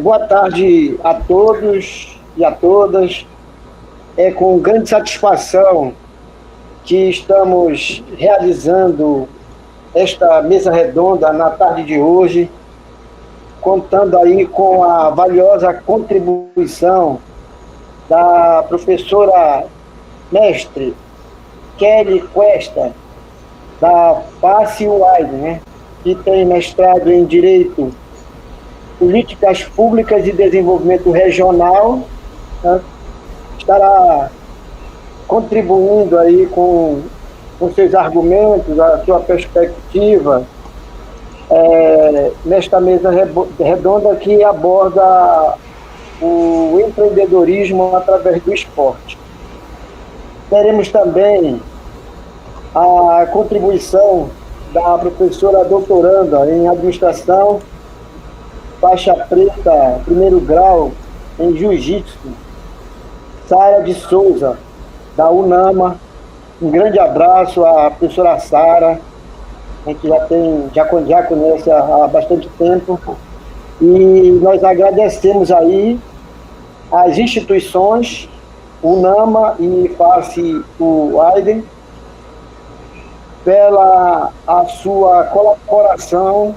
Boa tarde a todos e a todas. É com grande satisfação que estamos realizando esta mesa redonda na tarde de hoje, contando aí com a valiosa contribuição da professora mestre Kelly Cuesta, da FACE-UAI, né, que tem mestrado em Direito, Políticas Públicas e Desenvolvimento Regional, né, estará contribuindo aí com seus argumentos, a sua perspectiva, nesta mesa redonda que aborda o empreendedorismo através do esporte. Teremos também a contribuição da professora doutoranda em administração, faixa preta, primeiro grau em jiu-jitsu, Sara de Souza, da UNAMA. Um grande abraço à professora Sara, a gente já conhece há bastante tempo, e nós agradecemos aí as instituições, UNAMA e FACE-UAI, pela a sua colaboração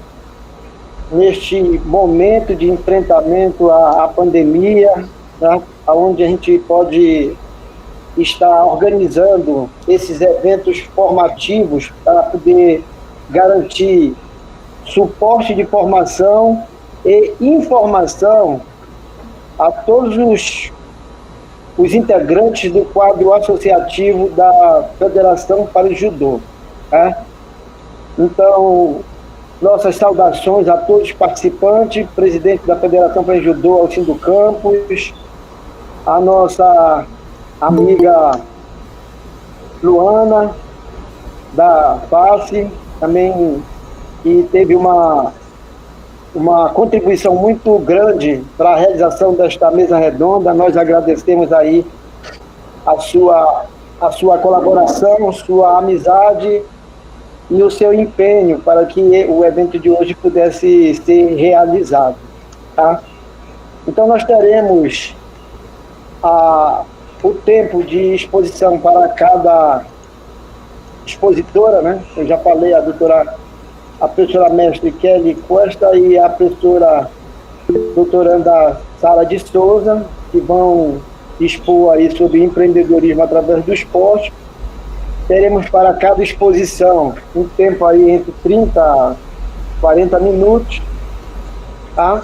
neste momento de enfrentamento à pandemia, né, onde a gente pode estar organizando esses eventos formativos para poder garantir suporte de formação e informação a todos os integrantes do quadro associativo da Federação Parajudô. Né? Então, nossas saudações a todos os participantes, presidente da Federação Parajudô, Alcindo Campos, a nossa amiga Luana, da FACE, também, que teve uma contribuição muito grande para a realização desta mesa redonda. Nós agradecemos aí a sua colaboração, sua amizade e o seu empenho para que o evento de hoje pudesse ser realizado. Tá? Então, nós teremos o tempo de exposição para cada expositora, né? Eu já falei, a professora mestre Kelly Cuesta e a professora doutoranda Sara de Souza, que vão expor aí sobre empreendedorismo através do esporte. Teremos para cada exposição um tempo aí entre 30 a 40 minutos, tá?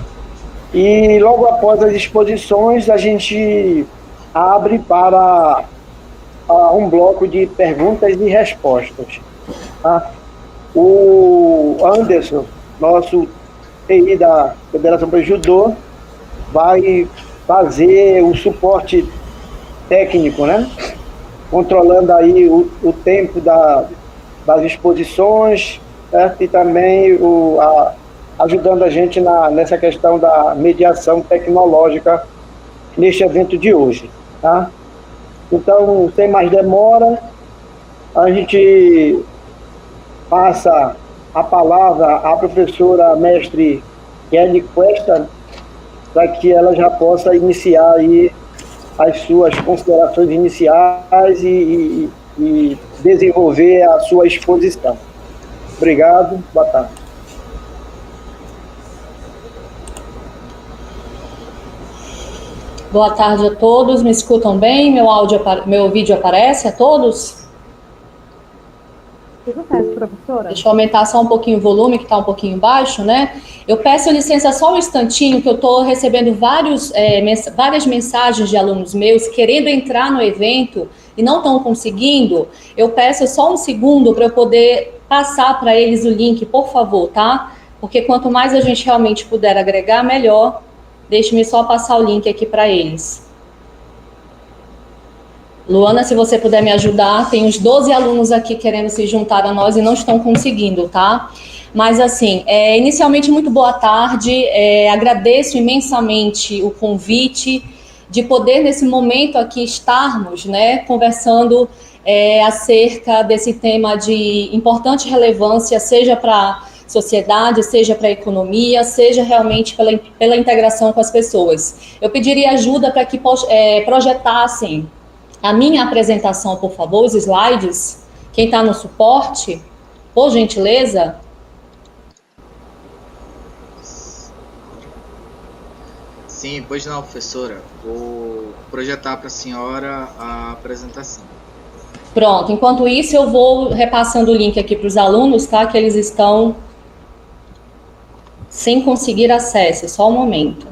E logo após as exposições, a gente abre para um bloco de perguntas e respostas. Tá? O Anderson, nosso TI da Federação Parajudô, vai fazer o suporte técnico, né? Controlando aí o tempo das exposições, certo? E também ajudando a gente nessa questão da mediação tecnológica neste evento de hoje. Tá? Então, sem mais demora, a gente passa a palavra à professora mestre Kelly Cuesta, para que ela já possa iniciar aí as suas considerações iniciais e desenvolver a sua exposição. Obrigado, boa tarde. Boa tarde a todos, me escutam bem? Meu vídeo aparece a todos? Tudo certo, professora. Deixa eu aumentar só um pouquinho o volume, que está um pouquinho baixo, né? Eu peço licença só um instantinho, que eu estou recebendo várias mensagens de alunos meus querendo entrar no evento e não estão conseguindo. Eu peço só um segundo para eu poder passar para eles o link, por favor, tá? Porque quanto mais a gente realmente puder agregar, melhor. Deixe-me só passar o link aqui para eles. Luana, se você puder me ajudar, tem uns 12 alunos aqui querendo se juntar a nós e não estão conseguindo, tá? Mas assim, inicialmente muito boa tarde, agradeço imensamente o convite de poder nesse momento aqui estarmos, né, conversando acerca desse tema de importante relevância, seja para sociedade, seja para a economia, seja realmente pela integração com as pessoas. Eu pediria ajuda para que projetassem a minha apresentação, por favor, os slides. Quem está no suporte, por gentileza. Sim, pois não, professora. Vou projetar para a senhora a apresentação. Pronto, enquanto isso eu vou repassando o link aqui para os alunos, tá? Que eles estão sem conseguir acesso, só um momento.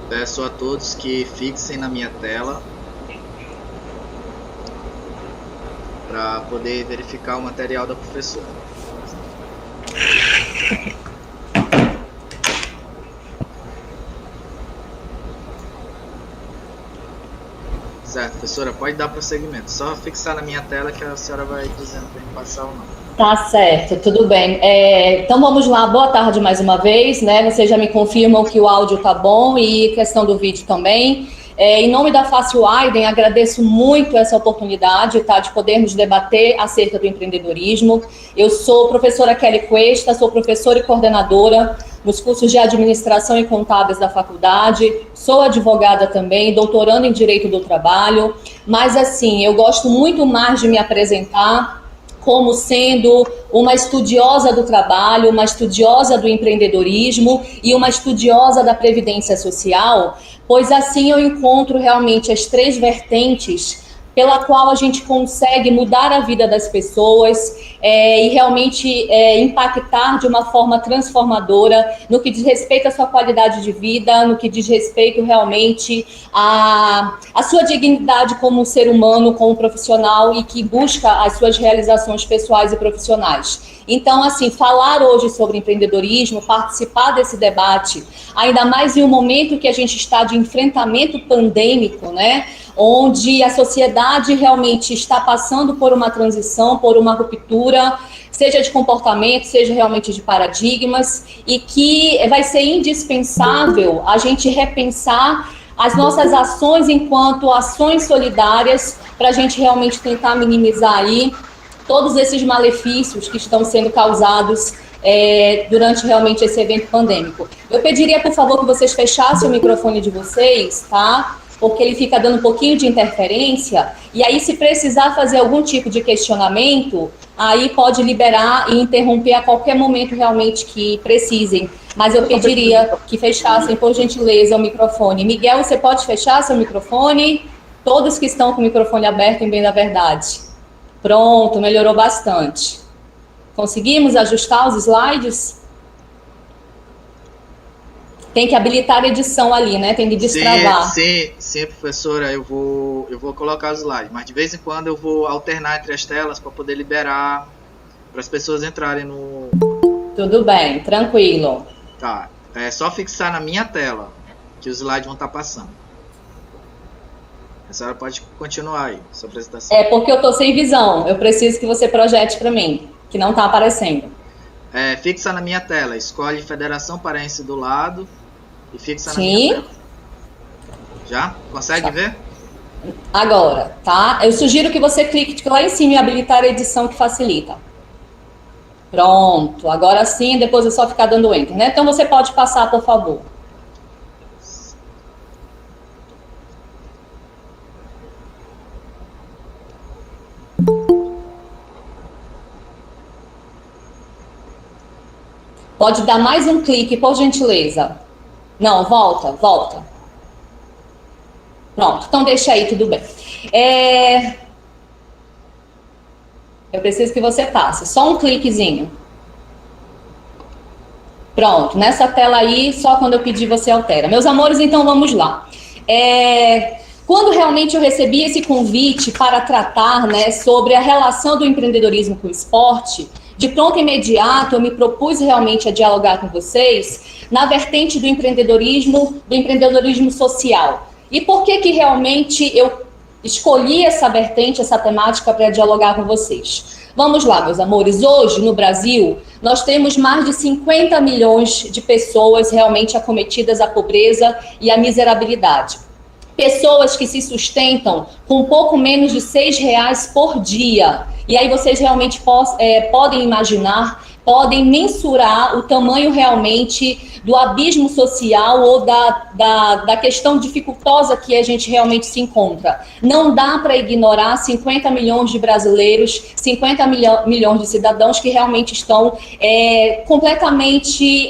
Peço a todos que fixem na minha tela para poder verificar o material da professora. Certo, professora, pode dar prosseguimento. Só fixar na minha tela que a senhora vai dizendo para eu passar ou não. Tá certo, tudo bem. Então vamos lá, boa tarde mais uma vez, né? Vocês já me confirmam que o áudio tá bom e questão do vídeo também. Em nome da Fácil Aiden, agradeço muito essa oportunidade, tá, de podermos debater acerca do empreendedorismo. Eu sou professora Kelly Cuesta, sou professora e coordenadora nos cursos de Administração e Contábeis da faculdade, sou advogada também, doutorando em Direito do Trabalho, mas assim, eu gosto muito mais de me apresentar como sendo uma estudiosa do trabalho, uma estudiosa do empreendedorismo e uma estudiosa da previdência social, pois assim eu encontro realmente as três vertentes pela qual a gente consegue mudar a vida das pessoas e realmente impactar de uma forma transformadora no que diz respeito à sua qualidade de vida, no que diz respeito realmente à sua dignidade como ser humano, como profissional e que busca as suas realizações pessoais e profissionais. Então, assim, falar hoje sobre empreendedorismo, participar desse debate, ainda mais em um momento que a gente está de enfrentamento pandêmico, né? Onde a sociedade realmente está passando por uma transição, por uma ruptura, seja de comportamento, seja realmente de paradigmas, e que vai ser indispensável a gente repensar as nossas ações enquanto ações solidárias para a gente realmente tentar minimizar aí todos esses malefícios que estão sendo causados durante realmente esse evento pandêmico. Eu pediria, por favor, que vocês fechassem o microfone de vocês, tá? Porque ele fica dando um pouquinho de interferência, e aí se precisar fazer algum tipo de questionamento, aí pode liberar e interromper a qualquer momento realmente que precisem. Mas eu pediria que fechassem, por gentileza, o microfone. Miguel, você pode fechar seu microfone? Todos que estão com o microfone aberto, em bem da verdade. Pronto, melhorou bastante. Conseguimos ajustar os slides? Tem que habilitar a edição ali, né? Tem que destravar. Sim, professora, eu vou colocar os slides, mas de vez em quando eu vou alternar entre as telas para poder liberar para as pessoas entrarem no... Tudo bem, tranquilo. Tá, é só fixar na minha tela que os slides vão estar passando. A senhora pode continuar aí, sua apresentação. É porque eu estou sem visão, eu preciso que você projete para mim, que não está aparecendo. Fixa na minha tela, escolhe Federação Paraense do lado e fixa na Sim. minha tela. Já? Consegue ver? Agora, tá? Eu sugiro que você clique lá em cima e habilitar a edição que facilita. Pronto, agora sim, depois é só ficar dando enter, né? Então você pode passar, por favor. Pode dar mais um clique, por gentileza. Não, volta. Pronto, então deixa aí, tudo bem. Eu preciso que você passe, só um cliquezinho. Pronto, nessa tela aí, só quando eu pedir você altera. Meus amores, então vamos lá. Quando realmente eu recebi esse convite para tratar, né, sobre a relação do empreendedorismo com o esporte, de pronto imediato eu me propus realmente a dialogar com vocês na vertente do empreendedorismo social. E por que realmente eu escolhi essa vertente, essa temática para dialogar com vocês? Vamos lá, meus amores. Hoje, no Brasil, nós temos mais de 50 milhões de pessoas realmente acometidas à pobreza e à miserabilidade. Pessoas que se sustentam com pouco menos de R$6 por dia. E aí vocês realmente podem imaginar, podem mensurar o tamanho realmente do abismo social ou da questão dificultosa que a gente realmente se encontra. Não dá para ignorar 50 milhões de brasileiros, 50 milhões de cidadãos que realmente estão completamente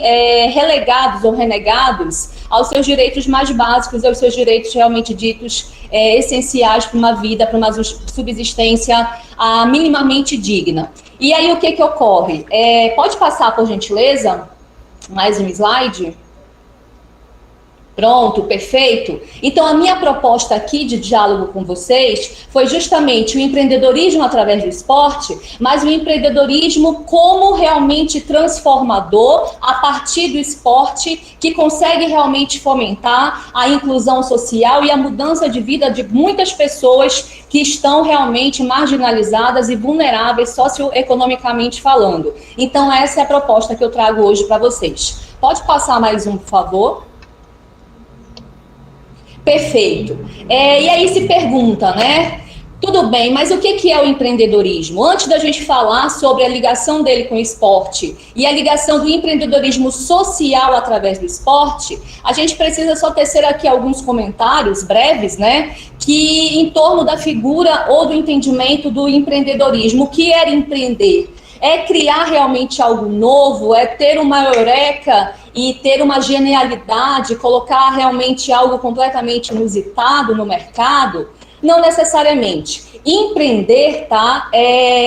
relegados ou renegados aos seus direitos mais básicos, aos seus direitos realmente ditos essenciais para uma vida, para uma subsistência minimamente digna. E aí o que ocorre? Pode passar, por gentileza, mais um slide? Pronto, perfeito. Então, a minha proposta aqui de diálogo com vocês foi justamente o empreendedorismo através do esporte, mas o empreendedorismo como realmente transformador a partir do esporte, que consegue realmente fomentar a inclusão social e a mudança de vida de muitas pessoas que estão realmente marginalizadas e vulneráveis socioeconomicamente falando. Então, essa é a proposta que eu trago hoje para vocês. Pode passar mais um, por favor? Perfeito. E aí se pergunta, né? Tudo bem, mas o que é o empreendedorismo? Antes da gente falar sobre a ligação dele com o esporte e a ligação do empreendedorismo social através do esporte, a gente precisa só tecer aqui alguns comentários breves, né? Que em torno da figura ou do entendimento do empreendedorismo. O que era empreender? É criar realmente algo novo, é ter uma eureka e ter uma genialidade, colocar realmente algo completamente inusitado no mercado? Não necessariamente. Empreender, tá,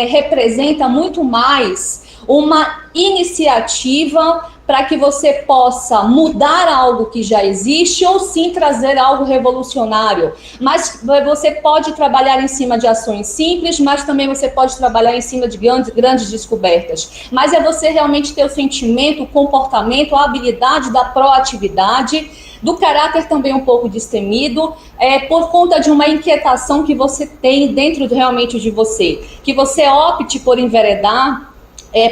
representa muito mais uma iniciativa para que você possa mudar algo que já existe ou sim trazer algo revolucionário. Mas você pode trabalhar em cima de ações simples, mas também você pode trabalhar em cima de grandes descobertas. Mas é você realmente ter o sentimento, o comportamento, a habilidade da proatividade, do caráter também um pouco destemido, por conta de uma inquietação que você tem dentro realmente de você. Que você opte por enveredar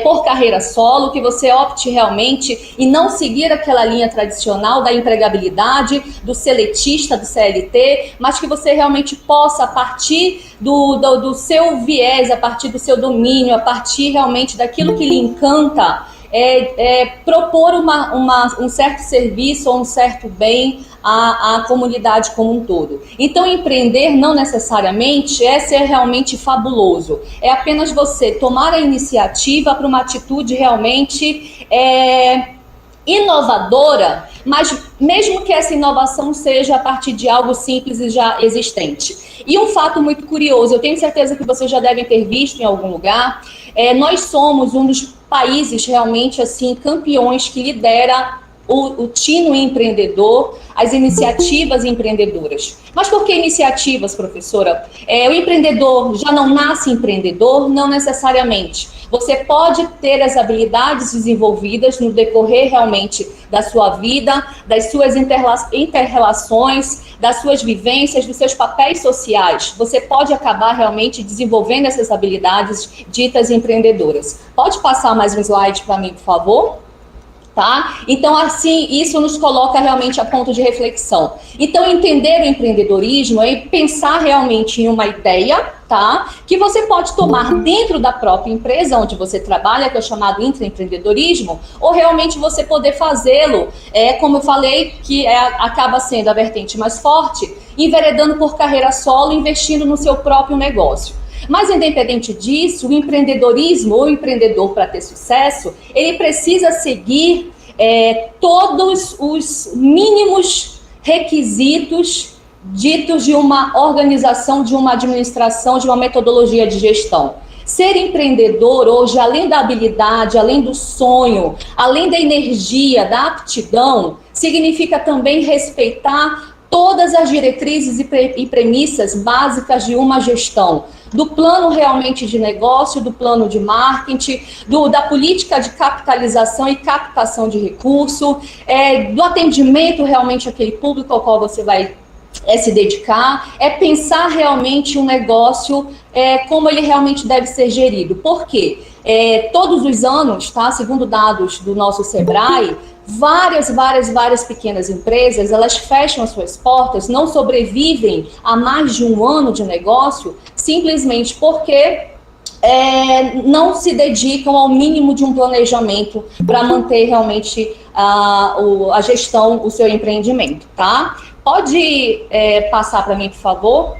por carreira solo, que você opte realmente e não seguir aquela linha tradicional da empregabilidade, do seletista, do CLT, mas que você realmente possa, a partir do seu viés, a partir do seu domínio, a partir realmente daquilo que lhe encanta, propor um certo serviço ou um certo bem à comunidade como um todo. Então, empreender não necessariamente é ser realmente fabuloso. É apenas você tomar a iniciativa para uma atitude realmente inovadora, mas mesmo que essa inovação seja a partir de algo simples e já existente. E um fato muito curioso, eu tenho certeza que vocês já devem ter visto em algum lugar, nós somos um dos países realmente assim campeões que lidera o tino empreendedor, as iniciativas empreendedoras. Mas por que iniciativas, professora? O empreendedor já não nasce empreendedor? Não necessariamente. Você pode ter as habilidades desenvolvidas no decorrer realmente da sua vida, das suas inter-relações, das suas vivências, dos seus papéis sociais. Você pode acabar realmente desenvolvendo essas habilidades ditas empreendedoras. Pode passar mais um slide para mim, por favor? Tá? Então, assim, isso nos coloca realmente a ponto de reflexão. Então, entender o empreendedorismo é pensar realmente em uma ideia, tá? Que você pode tomar dentro da própria empresa onde você trabalha, que é o chamado intraempreendedorismo, ou realmente você poder fazê-lo, como eu falei, que acaba sendo a vertente mais forte, enveredando por carreira solo, investindo no seu próprio negócio. Mas, independente disso, o empreendedorismo, ou o empreendedor, para ter sucesso, ele precisa seguir todos os mínimos requisitos ditos de uma organização, de uma administração, de uma metodologia de gestão. Ser empreendedor hoje, além da habilidade, além do sonho, além da energia, da aptidão, significa também respeitar todas as diretrizes e premissas básicas de uma gestão, do plano realmente de negócio, do plano de marketing, da política de capitalização e captação de recurso, do atendimento realmente àquele público ao qual você vai se dedicar, pensar realmente um negócio como ele realmente deve ser gerido. Por quê? Todos os anos, tá, segundo dados do nosso Sebrae, várias pequenas empresas, elas fecham as suas portas, não sobrevivem a mais de um ano de negócio, simplesmente porque não se dedicam ao mínimo de um planejamento para manter realmente a gestão, o seu empreendimento, tá? Pode passar para mim, por favor?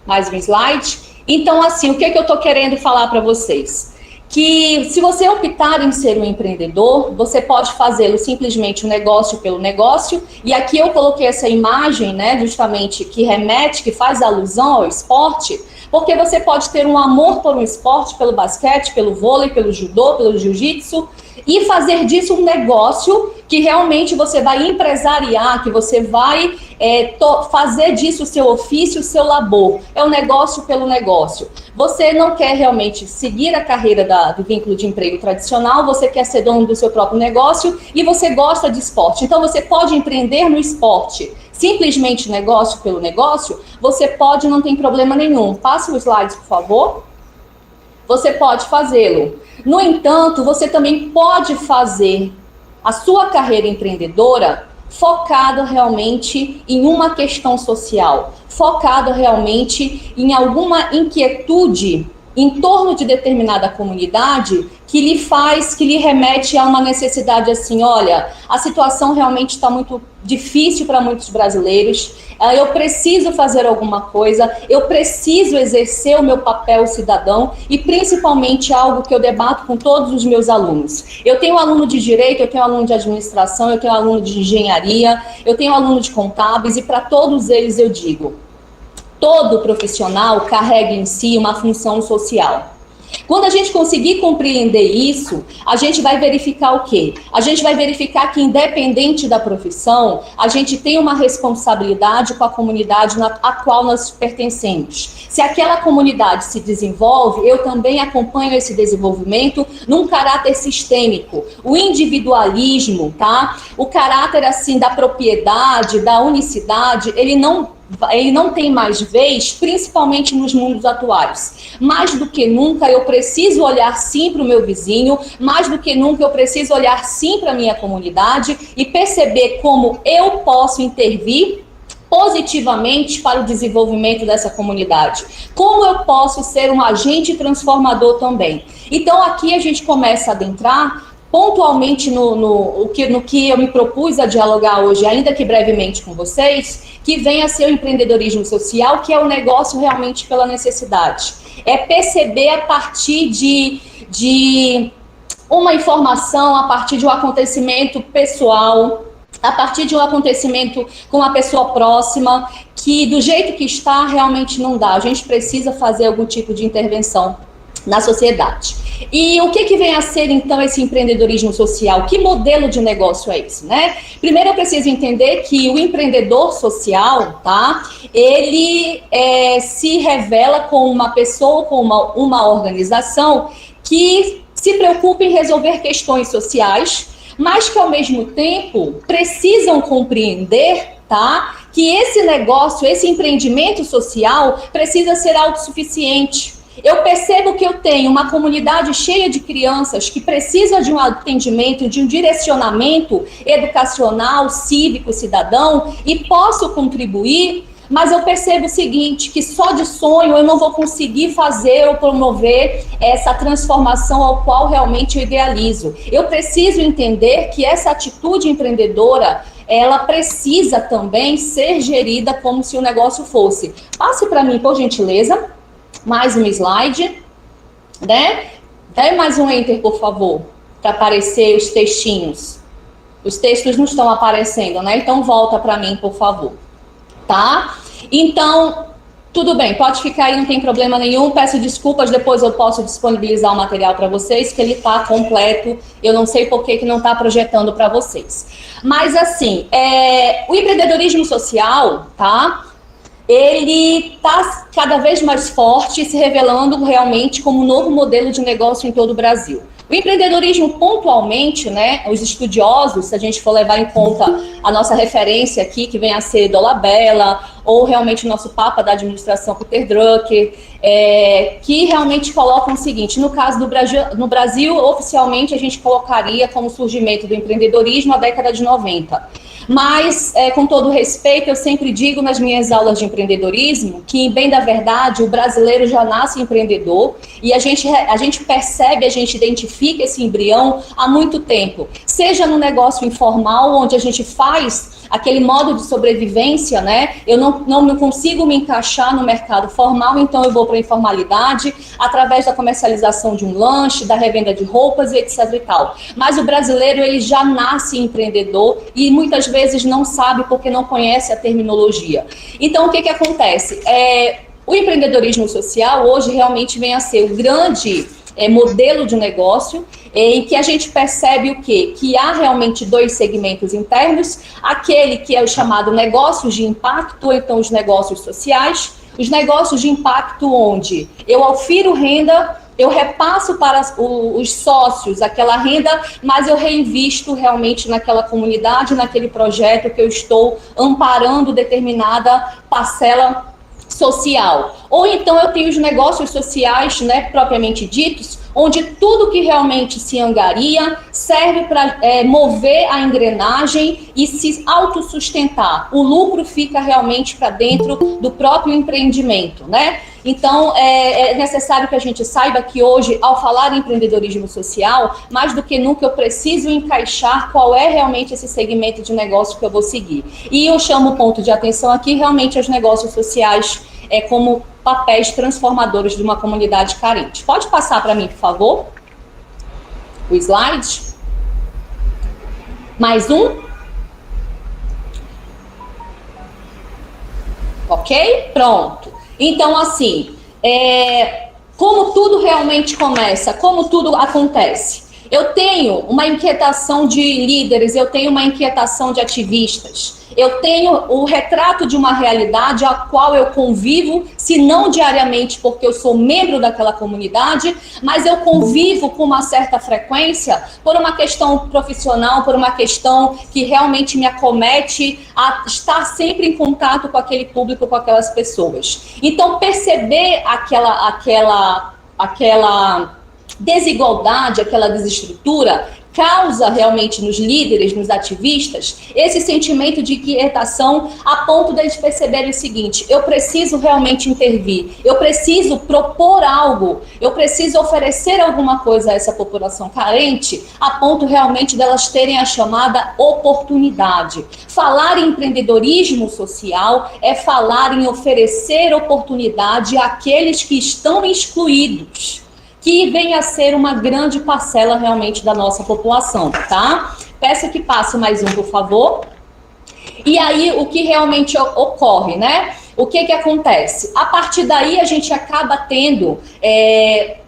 Mais um slide. Então, assim, o que eu estou querendo falar para vocês? Que se você optar em ser um empreendedor, você pode fazê-lo simplesmente um negócio pelo negócio, e aqui eu coloquei essa imagem, né, justamente, que remete, que faz alusão ao esporte, porque você pode ter um amor por um esporte, pelo basquete, pelo vôlei, pelo judô, pelo jiu-jitsu, e fazer disso um negócio que realmente você vai empresariar, que você vai fazer disso o seu ofício, o seu labor. É um negócio pelo negócio. Você não quer realmente seguir a carreira do vínculo de emprego tradicional, você quer ser dono do seu próprio negócio e você gosta de esporte. Então, você pode empreender no esporte. Simplesmente negócio pelo negócio, você pode, não tem problema nenhum. Passe os slides, por favor. Você pode fazê-lo. No entanto, você também pode fazer a sua carreira empreendedora focada realmente em uma questão social, focada realmente em alguma inquietude em torno de determinada comunidade que lhe remete a uma necessidade assim, olha, a situação realmente está muito difícil para muitos brasileiros, eu preciso fazer alguma coisa, eu preciso exercer o meu papel cidadão e principalmente algo que eu debato com todos os meus alunos. Eu tenho aluno de direito, eu tenho aluno de administração, eu tenho aluno de engenharia, eu tenho aluno de contábeis e para todos eles eu digo, todo profissional carrega em si uma função social. Quando a gente conseguir compreender isso, a gente vai verificar o quê? A gente vai verificar que, independente da profissão, a gente tem uma responsabilidade com a comunidade a qual nós pertencemos. Se aquela comunidade se desenvolve, eu também acompanho esse desenvolvimento num caráter sistêmico. O individualismo, tá? O caráter, assim, da propriedade, da unicidade, ele não tem mais vez, principalmente nos mundos atuais. Mais do que nunca, eu preciso olhar sim para o meu vizinho, mais do que nunca, eu preciso olhar sim para a minha comunidade e perceber como eu posso intervir positivamente para o desenvolvimento dessa comunidade. Como eu posso ser um agente transformador também. Então, aqui a gente começa a adentrar pontualmente no que eu me propus a dialogar hoje, ainda que brevemente com vocês, que vem a ser o empreendedorismo social, que é o negócio realmente pela necessidade. É perceber a partir de uma informação, a partir de um acontecimento pessoal, a partir de um acontecimento com uma pessoa próxima, que do jeito que está, realmente não dá. A gente precisa fazer algum tipo de intervenção na sociedade. E o que vem a ser, então, esse empreendedorismo social? Que modelo de negócio é esse, né? Primeiro, eu preciso entender que o empreendedor social, tá? Ele se revela com uma pessoa, com uma organização que se preocupa em resolver questões sociais, mas que, ao mesmo tempo, precisam compreender, tá? Que esse negócio, esse empreendimento social precisa ser autossuficiente. Eu percebo que eu tenho uma comunidade cheia de crianças que precisa de um atendimento, de um direcionamento educacional, cívico, cidadão, e posso contribuir, mas eu percebo o seguinte, que só de sonho eu não vou conseguir fazer ou promover essa transformação ao qual realmente eu idealizo. Eu preciso entender que essa atitude empreendedora, ela precisa também ser gerida como se o negócio fosse. Passe para mim, por gentileza. Mais um slide, né? Dê mais um enter, por favor, para aparecer os textinhos. Os textos não estão aparecendo, né? Então, volta para mim, por favor. Tá? Então, tudo bem, pode ficar aí, não tem problema nenhum. Peço desculpas, depois eu posso disponibilizar o material para vocês, que ele está completo. Eu não sei por que não está projetando para vocês. Mas, assim, o empreendedorismo social, tá? Ele está cada vez mais forte e se revelando realmente como um novo modelo de negócio em todo o Brasil. O empreendedorismo, pontualmente, né, os estudiosos, se a gente for levar em conta a nossa referência aqui, que vem a ser Dolabella, ou realmente o nosso Papa da Administração, Peter Drucker, que realmente colocam o seguinte: no caso do Brasil, no Brasil, oficialmente, a gente colocaria como surgimento do empreendedorismo a década de 90. Mas, com todo respeito, eu sempre digo nas minhas aulas de empreendedorismo que, bem da verdade, o brasileiro já nasce empreendedor e a gente percebe, a gente identifica esse embrião há muito tempo. Seja no negócio informal, onde a gente faz aquele modo de sobrevivência, né? Eu não consigo me encaixar no mercado formal, então eu vou para a informalidade, através da comercialização de um lanche, da revenda de roupas e etc e tal. Mas o brasileiro, ele já nasce empreendedor e muitas vezes não sabe porque não conhece a terminologia. Então, o que acontece? O empreendedorismo social hoje realmente vem a ser o grande modelo de negócio, em que a gente percebe o quê? Que há realmente dois segmentos internos, aquele que é o chamado negócios de impacto, ou então os negócios sociais, os negócios de impacto onde eu ofiro renda, eu repasso para os sócios aquela renda, mas eu reinvisto realmente naquela comunidade, naquele projeto que eu estou amparando determinada parcela social. Ou então eu tenho os negócios sociais, né, propriamente ditos, onde tudo que realmente se angaria serve para mover a engrenagem e se autossustentar. O lucro fica realmente para dentro do próprio empreendimento, né? Então, é necessário que a gente saiba que hoje, ao falar em empreendedorismo social, mais do que nunca eu preciso encaixar qual é realmente esse segmento de negócio que eu vou seguir. E eu chamo o ponto de atenção aqui realmente aos negócios sociais como papéis transformadores de uma comunidade carente. Pode passar para mim, por favor? O slide. Mais um. Ok? Pronto. Então, assim, como tudo realmente começa, como tudo acontece? Eu tenho uma inquietação de líderes, eu tenho uma inquietação de ativistas, eu tenho o retrato de uma realidade a qual eu convivo, se não diariamente, porque eu sou membro daquela comunidade, mas eu convivo com uma certa frequência por uma questão profissional, por uma questão que realmente me acomete a estar sempre em contato com aquele público, com aquelas pessoas. Então, perceber aquela desigualdade, aquela desestrutura, causa realmente nos líderes, nos ativistas, esse sentimento de inquietação a ponto de eles perceberem o seguinte: eu preciso realmente intervir, eu preciso propor algo, eu preciso oferecer alguma coisa a essa população carente, a ponto realmente delas terem a chamada oportunidade. Falar em empreendedorismo social é falar em oferecer oportunidade àqueles que estão excluídos, que vem a ser uma grande parcela realmente da nossa população, tá? Peço que passe mais um, por favor. E aí, o que realmente ocorre, né? O que acontece? A partir daí, a gente acaba tendo,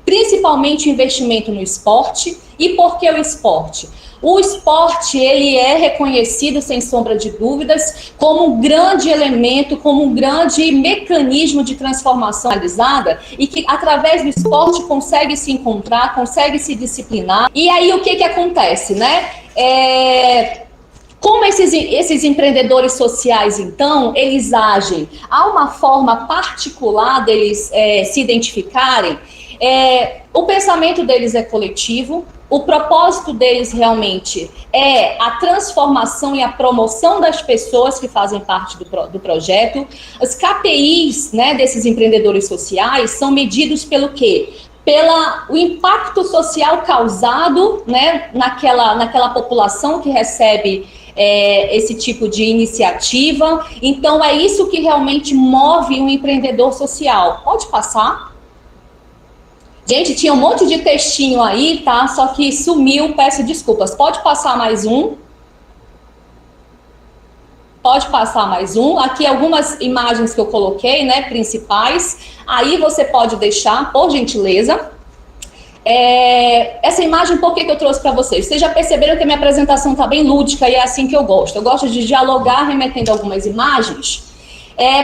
principalmente, investimento no esporte. E por que o esporte? O esporte, ele é reconhecido, sem sombra de dúvidas, como um grande elemento, como um grande mecanismo de transformação realizada e que, através do esporte, consegue se encontrar, consegue se disciplinar. E aí, o que acontece, né? Como esses empreendedores sociais, então, eles agem? Há uma forma particular deles se identificarem. O pensamento deles é coletivo, o propósito deles realmente é a transformação e a promoção das pessoas que fazem parte do projeto. Os KPIs, né, desses empreendedores sociais são medidos pelo quê? Pelo impacto social causado, né, naquela população que recebe esse tipo de iniciativa. Então, é isso que realmente move um empreendedor social. Pode passar? Gente, tinha um monte de textinho aí, tá? Só que sumiu, peço desculpas. Pode passar mais um. Pode passar mais um. Aqui algumas imagens que eu coloquei, né, principais. Aí você pode deixar, por gentileza. Essa imagem, por que eu trouxe para vocês? Vocês já perceberam que a minha apresentação está bem lúdica e é assim que eu gosto. Eu gosto de dialogar remetendo algumas imagens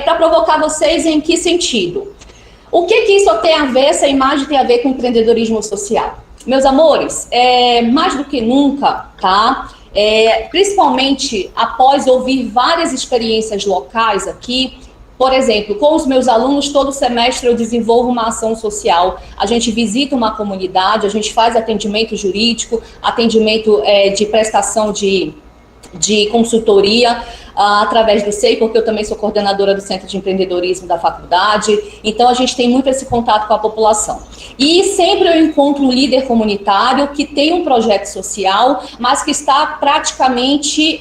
para provocar vocês em que sentido. O que isso tem a ver, essa imagem tem a ver com empreendedorismo social? Meus amores, mais do que nunca, tá? Principalmente após ouvir várias experiências locais aqui, por exemplo, com os meus alunos, todo semestre eu desenvolvo uma ação social, a gente visita uma comunidade, a gente faz atendimento jurídico, atendimento de prestação de consultoria, através do SEI, porque eu também sou coordenadora do Centro de Empreendedorismo da faculdade, então a gente tem muito esse contato com a população. E sempre eu encontro um líder comunitário que tem um projeto social, mas que está praticamente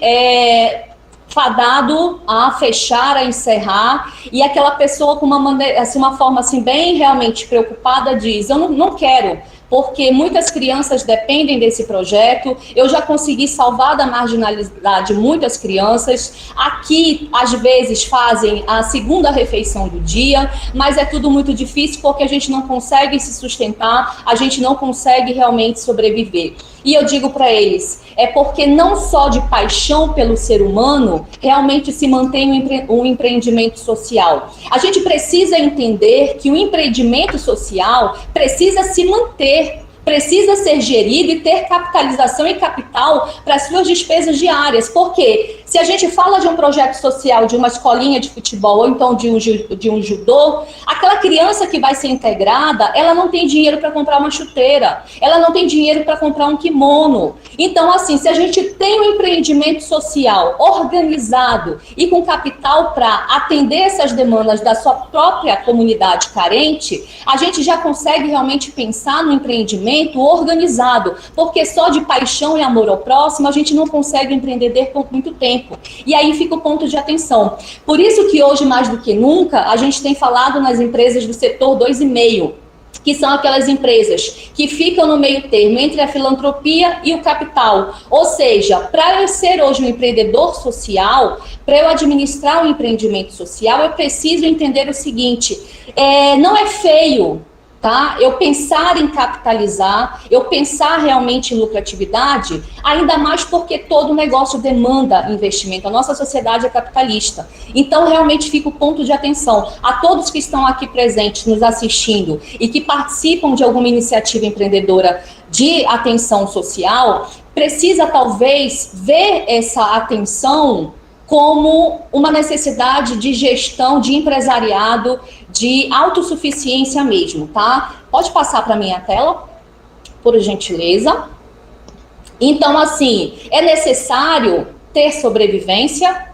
fadado a fechar, a encerrar, e aquela pessoa com uma forma assim, bem realmente preocupada diz, eu não quero, porque muitas crianças dependem desse projeto, eu já consegui salvar da marginalidade muitas crianças, aqui às vezes fazem a segunda refeição do dia, mas é tudo muito difícil porque a gente não consegue se sustentar, a gente não consegue realmente sobreviver. E eu digo para eles, é porque não só de paixão pelo ser humano realmente se mantém um empreendimento social. A gente precisa entender que o empreendimento social precisa se manter, precisa ser gerido e ter capitalização e capital para as suas despesas diárias. Porque se a gente fala de um projeto social, de uma escolinha de futebol ou então de um judô, aquela criança que vai ser integrada, ela não tem dinheiro para comprar uma chuteira, ela não tem dinheiro para comprar um kimono. Então, assim, se a gente tem um empreendimento social organizado e com capital para atender essas demandas da sua própria comunidade carente, a gente já consegue realmente pensar no empreendimento organizado, porque só de paixão e amor ao próximo a gente não consegue empreender por muito tempo. E aí fica o ponto de atenção. Por isso que hoje, mais do que nunca, a gente tem falado nas empresas do setor 2,5, que são aquelas empresas que ficam no meio termo entre a filantropia e o capital. Ou seja, para eu ser hoje um empreendedor social, para eu administrar um empreendimento social, eu preciso entender o seguinte, não é feio, tá? Eu pensar em capitalizar, eu pensar realmente em lucratividade, ainda mais porque todo negócio demanda investimento. A nossa sociedade é capitalista. Então, realmente fica o ponto de atenção. A todos que estão aqui presentes, nos assistindo e que participam de alguma iniciativa empreendedora de atenção social, precisa talvez ver essa atenção como uma necessidade de gestão, de empresariado, de autossuficiência mesmo, tá? Pode passar para mim a tela, por gentileza. Então, assim, é necessário ter sobrevivência,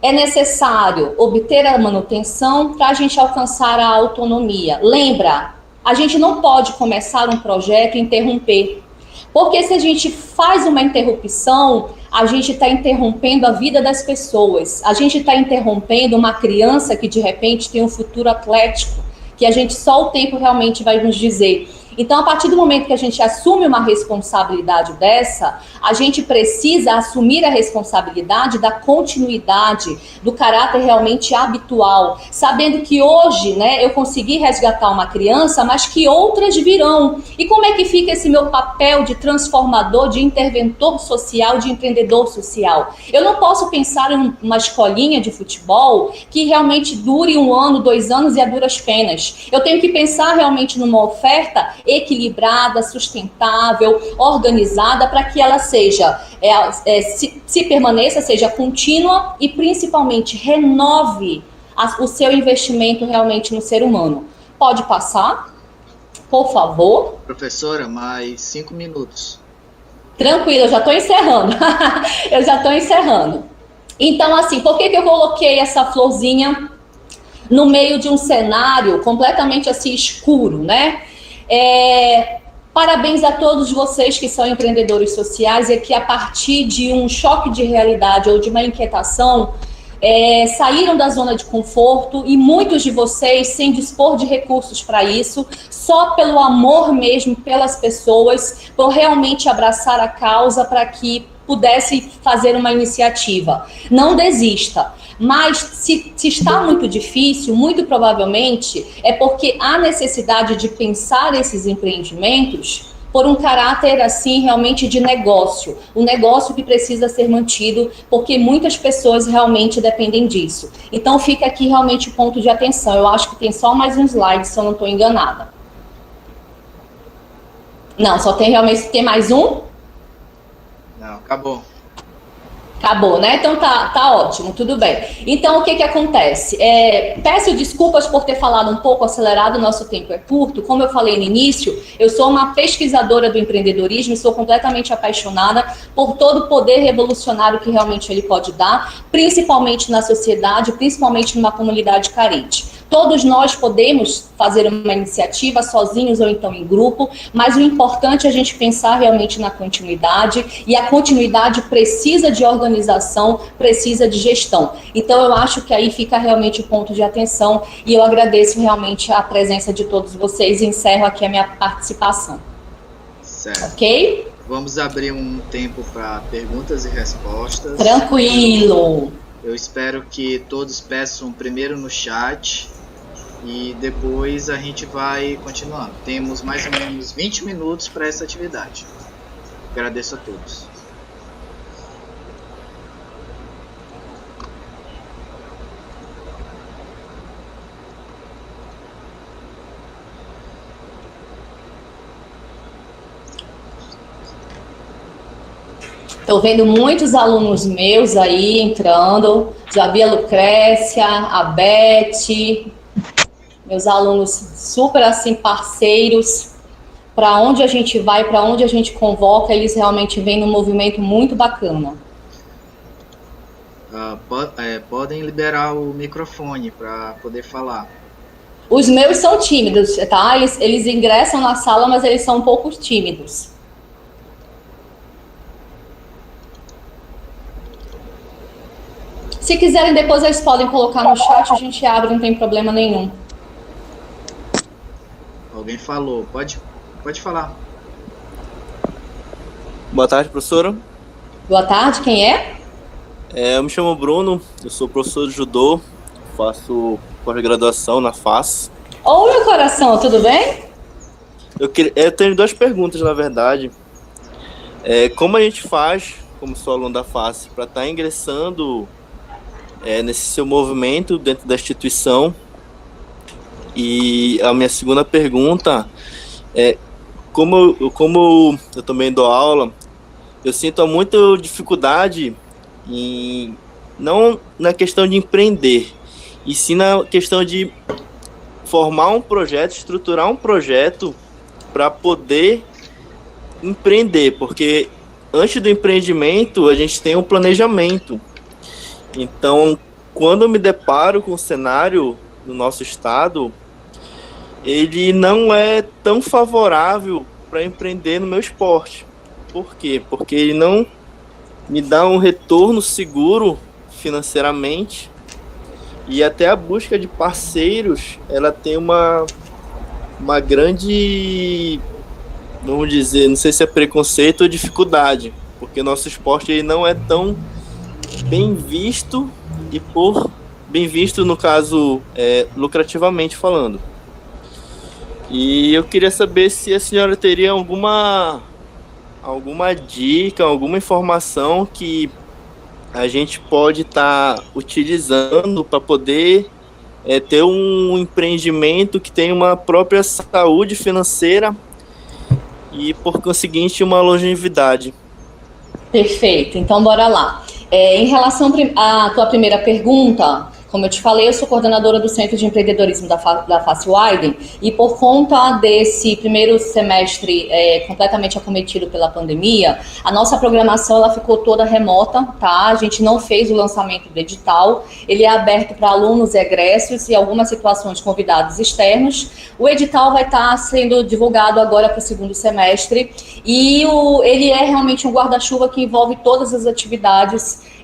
é necessário obter a manutenção para a gente alcançar a autonomia. Lembra, a gente não pode começar um projeto e interromper, porque se a gente faz uma interrupção, a gente está interrompendo a vida das pessoas, a gente está interrompendo uma criança que de repente tem um futuro atlético, que a gente só o tempo realmente vai nos dizer. Então, a partir do momento que a gente assume uma responsabilidade dessa, a gente precisa assumir a responsabilidade da continuidade, do caráter realmente habitual, sabendo que hoje, né, eu consegui resgatar uma criança, mas que outras virão. E como é que fica esse meu papel de transformador, de interventor social, de empreendedor social? Eu não posso pensar em uma escolinha de futebol que realmente dure 1 ano, 2 anos e a duras penas. Eu tenho que pensar realmente numa oferta equilibrada, sustentável, organizada, para que ela seja, se permaneça, seja contínua e principalmente renove o seu investimento realmente no ser humano. Pode passar, por favor. Professora, mais 5 minutos. Tranquilo, eu já estou encerrando. Eu já estou encerrando. Então, assim, por que eu coloquei essa florzinha no meio de um cenário completamente assim escuro, né? Parabéns a todos vocês que são empreendedores sociais e que a partir de um choque de realidade ou de uma inquietação saíram da zona de conforto e muitos de vocês sem dispor de recursos para isso, só pelo amor mesmo pelas pessoas, por realmente abraçar a causa para que pudesse fazer uma iniciativa. Não desista. Mas se está muito difícil, muito provavelmente é porque há necessidade de pensar esses empreendimentos por um caráter assim realmente de negócio, um negócio que precisa ser mantido, porque muitas pessoas realmente dependem disso. Então fica aqui realmente o ponto de atenção. Eu acho que tem só mais um slide, se eu não estou enganada. Não, só tem tem mais um? Não, acabou. Acabou, né? Então tá ótimo, tudo bem. Então, o que acontece? Peço desculpas por ter falado um pouco acelerado, o nosso tempo é curto. Como eu falei no início, eu sou uma pesquisadora do empreendedorismo e sou completamente apaixonada por todo o poder revolucionário que realmente ele pode dar, principalmente na sociedade, principalmente numa comunidade carente. Todos nós podemos fazer uma iniciativa sozinhos ou então em grupo, mas o importante é a gente pensar realmente na continuidade, e a continuidade precisa de organização, precisa de gestão. Então eu acho que aí fica realmente o ponto de atenção, e eu agradeço realmente a presença de todos vocês e encerro aqui a minha participação. Certo. Ok? Vamos abrir um tempo para perguntas e respostas. Tranquilo. Eu espero que todos peçam primeiro no chat e depois a gente vai continuando. Temos mais ou menos 20 minutos para essa atividade. Agradeço a todos. Estou vendo muitos alunos meus aí entrando. Já vi a Lucrécia, a Beth, meus alunos super assim parceiros. Para onde a gente vai, para onde a gente convoca, eles realmente vêm num movimento muito bacana. Podem liberar o microfone para poder falar. Os meus são tímidos, tá? Eles ingressam na sala, mas eles são um pouco tímidos. Se quiserem, depois eles podem colocar no chat, a gente abre, não tem problema nenhum. Alguém falou, pode falar. Boa tarde, professora. Boa tarde, quem é? Eu me chamo Bruno, eu sou professor de judô, faço pós-graduação na FAS. Oi, meu coração, tudo bem? Eu tenho duas perguntas, na verdade. Como a gente faz, como sou aluno da FAS, para estar ingressando nesse seu movimento dentro da instituição? E a minha segunda pergunta é, como eu também dou aula, eu sinto muita dificuldade não na questão de empreender, e sim na questão de formar um projeto, estruturar um projeto para poder empreender, porque antes do empreendimento a gente tem um planejamento. Então, quando eu me deparo com o cenário no nosso estado, ele não é tão favorável para empreender no meu esporte. Por quê? Porque ele não me dá um retorno seguro financeiramente, e até a busca de parceiros, ela tem uma grande, vamos dizer, não sei se é preconceito ou dificuldade, porque nosso esporte ele não é tão bem visto, e por bem visto, no caso, lucrativamente falando. E eu queria saber se a senhora teria alguma dica, alguma informação que a gente pode estar utilizando para poder ter um empreendimento que tenha uma própria saúde financeira e, por conseguinte, uma longevidade. Perfeito, então bora lá. Em relação à tua primeira pergunta, como eu te falei, eu sou coordenadora do Centro de Empreendedorismo da FAS Widen, e por conta desse primeiro semestre completamente acometido pela pandemia, a nossa programação ela ficou toda remota, tá? A gente não fez o lançamento do edital, ele é aberto para alunos egressos e algumas situações convidados externos. O edital vai estar sendo divulgado agora para o segundo semestre, e ele é realmente um guarda-chuva que envolve todas as atividades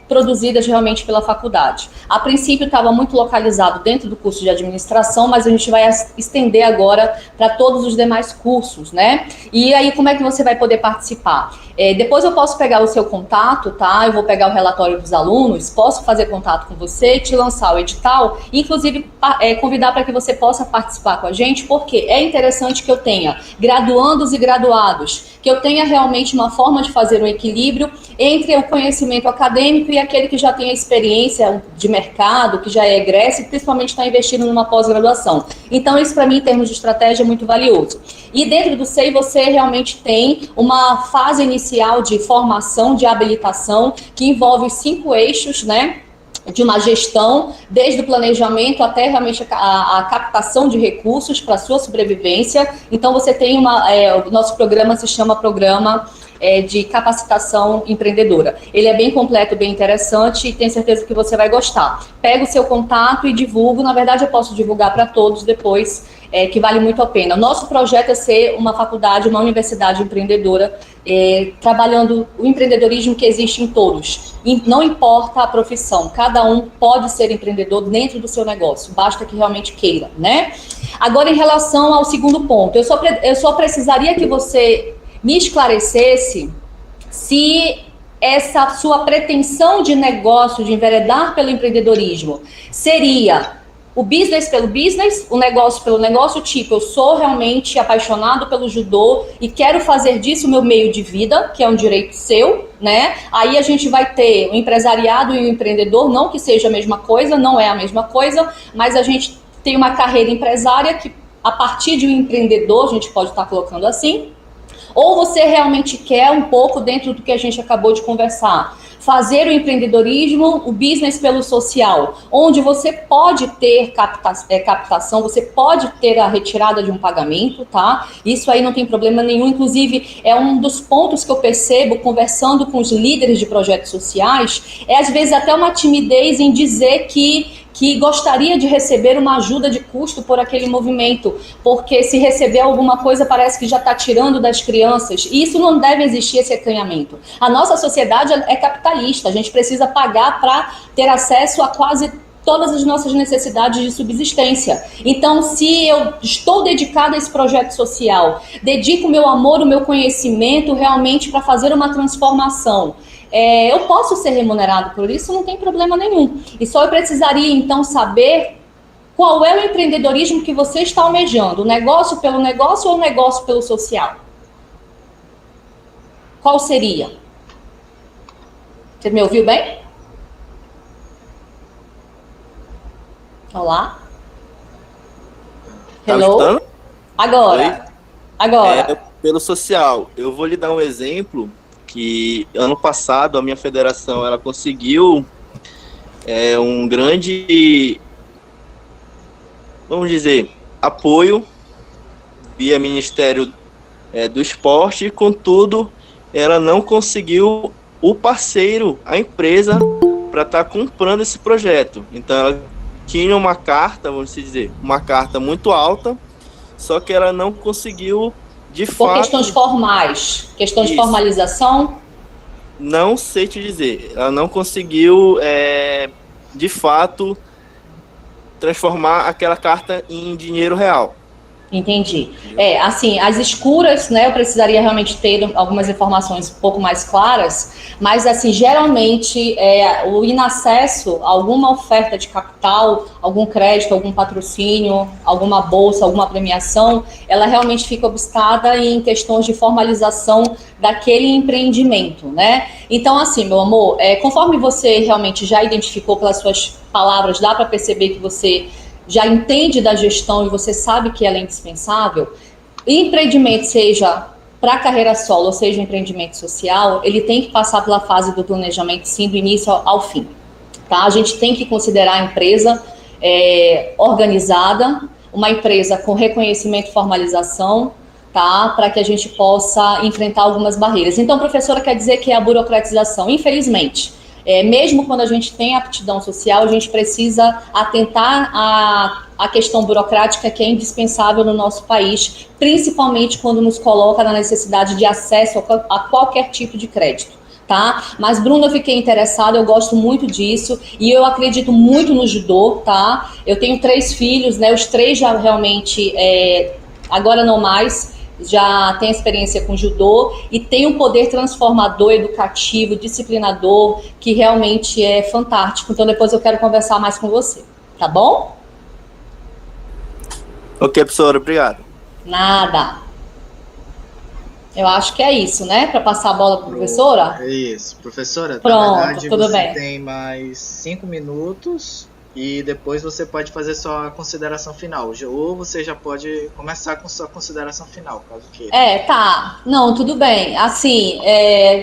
produzidas realmente pela faculdade. A princípio estava muito localizado dentro do curso de administração, mas a gente vai estender agora para todos os demais cursos, né? E aí, como é que você vai poder participar? Depois eu posso pegar o seu contato, tá? Eu vou pegar o relatório dos alunos, posso fazer contato com você, te lançar o edital, inclusive convidar para que você possa participar com a gente, porque é interessante que eu tenha graduandos e graduados, que eu tenha realmente uma forma de fazer um equilíbrio entre o conhecimento acadêmico e aquele que já tem a experiência de mercado, que já é egresso e principalmente está investindo numa pós-graduação. Então, isso para mim, em termos de estratégia, é muito valioso. E dentro do SEI, você realmente tem uma fase inicial de formação, de habilitação, que envolve 5 eixos, né? De uma gestão, desde o planejamento até realmente a captação de recursos para a sua sobrevivência. Então, você tem o nosso programa se chama Programa de Capacitação Empreendedora. Ele é bem completo, bem interessante e tenho certeza que você vai gostar. Pega o seu contato e divulgo. Na verdade, eu posso divulgar para todos depois, que vale muito a pena. Nosso projeto é ser uma faculdade, uma universidade empreendedora, trabalhando o empreendedorismo que existe em todos. E não importa a profissão, cada um pode ser empreendedor dentro do seu negócio, basta que realmente queira, né? Agora, em relação ao segundo ponto, eu só precisaria que você me esclarecesse se essa sua pretensão de negócio, de enveredar pelo empreendedorismo, seria o business pelo business, o negócio pelo negócio, tipo, eu sou realmente apaixonado pelo judô e quero fazer disso o meu meio de vida, que é um direito seu, né? Aí a gente vai ter o empresariado e o empreendedor, não que seja a mesma coisa, não é a mesma coisa, mas a gente tem uma carreira empresária que, a partir de um empreendedor, a gente pode estar colocando assim, ou você realmente quer um pouco dentro do que a gente acabou de conversar, fazer o empreendedorismo, o business pelo social, onde você pode ter captação, você pode ter a retirada de um pagamento, tá? Isso aí não tem problema nenhum, inclusive é um dos pontos que eu percebo conversando com os líderes de projetos sociais, às vezes até uma timidez em dizer que gostaria de receber uma ajuda de custo por aquele movimento, porque se receber alguma coisa parece que já está tirando das crianças, e isso não deve existir, esse acanhamento. A nossa sociedade é capitalista, a gente precisa pagar para ter acesso a quase todas as nossas necessidades de subsistência. Então, se eu estou dedicada a esse projeto social, dedico o meu amor, o meu conhecimento realmente para fazer uma transformação, eu posso ser remunerado por isso, não tem problema nenhum. E só eu precisaria, então, saber qual é o empreendedorismo que você está almejando. O negócio pelo negócio ou o negócio pelo social? Qual seria? Você me ouviu bem? Olá? Tá Hello? escutando? Agora. Oi? Agora. Pelo social. Eu vou lhe dar um exemplo que ano passado a minha federação ela conseguiu um grande, vamos dizer, apoio via Ministério do Esporte, contudo, ela não conseguiu o parceiro, a empresa, para estar comprando esse projeto. Então, ela tinha uma carta, vamos dizer, uma carta muito alta, só que ela não conseguiu, de fato... Por questões formais, questão de formalização? Não sei te dizer. Ela não conseguiu, de fato, transformar aquela carta em dinheiro real. Entendi. Assim, as escuras, né, eu precisaria realmente ter algumas informações um pouco mais claras, mas, assim, geralmente, o inacesso a alguma oferta de capital, algum crédito, algum patrocínio, alguma bolsa, alguma premiação, ela realmente fica obstada em questões de formalização daquele empreendimento, né? Então, assim, meu amor, conforme você realmente já identificou pelas suas palavras, dá para perceber que você já entende da gestão e você sabe que ela é indispensável, empreendimento, seja para carreira solo ou seja empreendimento social, ele tem que passar pela fase do planejamento, sim, do início ao fim. Tá? A gente tem que considerar a empresa organizada, uma empresa com reconhecimento e formalização, tá? Para que a gente possa enfrentar algumas barreiras. Então, professora, quer dizer que é a burocratização, infelizmente. Mesmo quando a gente tem aptidão social, a gente precisa atentar à questão burocrática que é indispensável no nosso país, principalmente quando nos coloca na necessidade de acesso a qualquer tipo de crédito. tá? Mas, Bruno, eu fiquei interessada, eu gosto muito disso e eu acredito muito no judô, tá? Eu tenho 3 filhos, né? Os 3 já realmente, agora não mais, já tem experiência com judô e tem um poder transformador, educativo, disciplinador, que realmente é fantástico. Então, depois eu quero conversar mais com você, tá bom? Ok, professora, obrigado. Nada. Eu acho que é isso, né? Para passar a bola para a professora? É isso. Professora, Pronto, na verdade, tudo você bem. tem mais 5 minutos e depois você pode fazer sua consideração final. Ou você já pode começar com sua consideração final, caso queira. Tá. Não, tudo bem. Assim,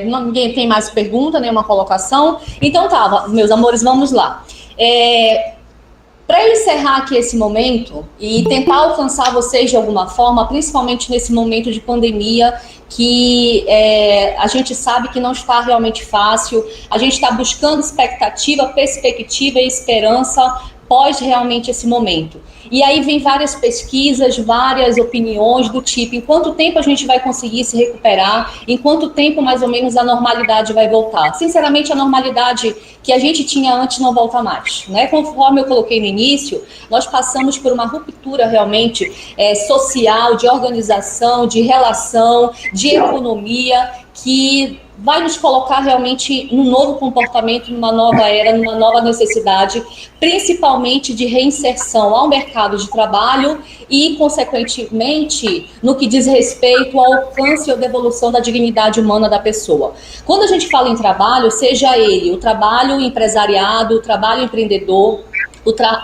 ninguém tem mais pergunta, nenhuma colocação. Então tá, meus amores, vamos lá. Para eu encerrar aqui esse momento e tentar alcançar vocês de alguma forma, principalmente nesse momento de pandemia, que a gente sabe que não está realmente fácil, a gente está buscando expectativa, perspectiva e esperança pós realmente esse momento. E aí vem várias pesquisas, várias opiniões do tipo, em quanto tempo a gente vai conseguir se recuperar, em quanto tempo mais ou menos a normalidade vai voltar. Sinceramente, a normalidade que a gente tinha antes não volta mais, né? Conforme eu coloquei no início, nós passamos por uma ruptura realmente social, de organização, de relação, de economia, que vai nos colocar realmente num novo comportamento, numa nova era, numa nova necessidade, principalmente de reinserção ao mercado de trabalho e, consequentemente, no que diz respeito ao alcance ou devolução da dignidade humana da pessoa. Quando a gente fala em trabalho, seja ele o trabalho empresariado, o trabalho empreendedor,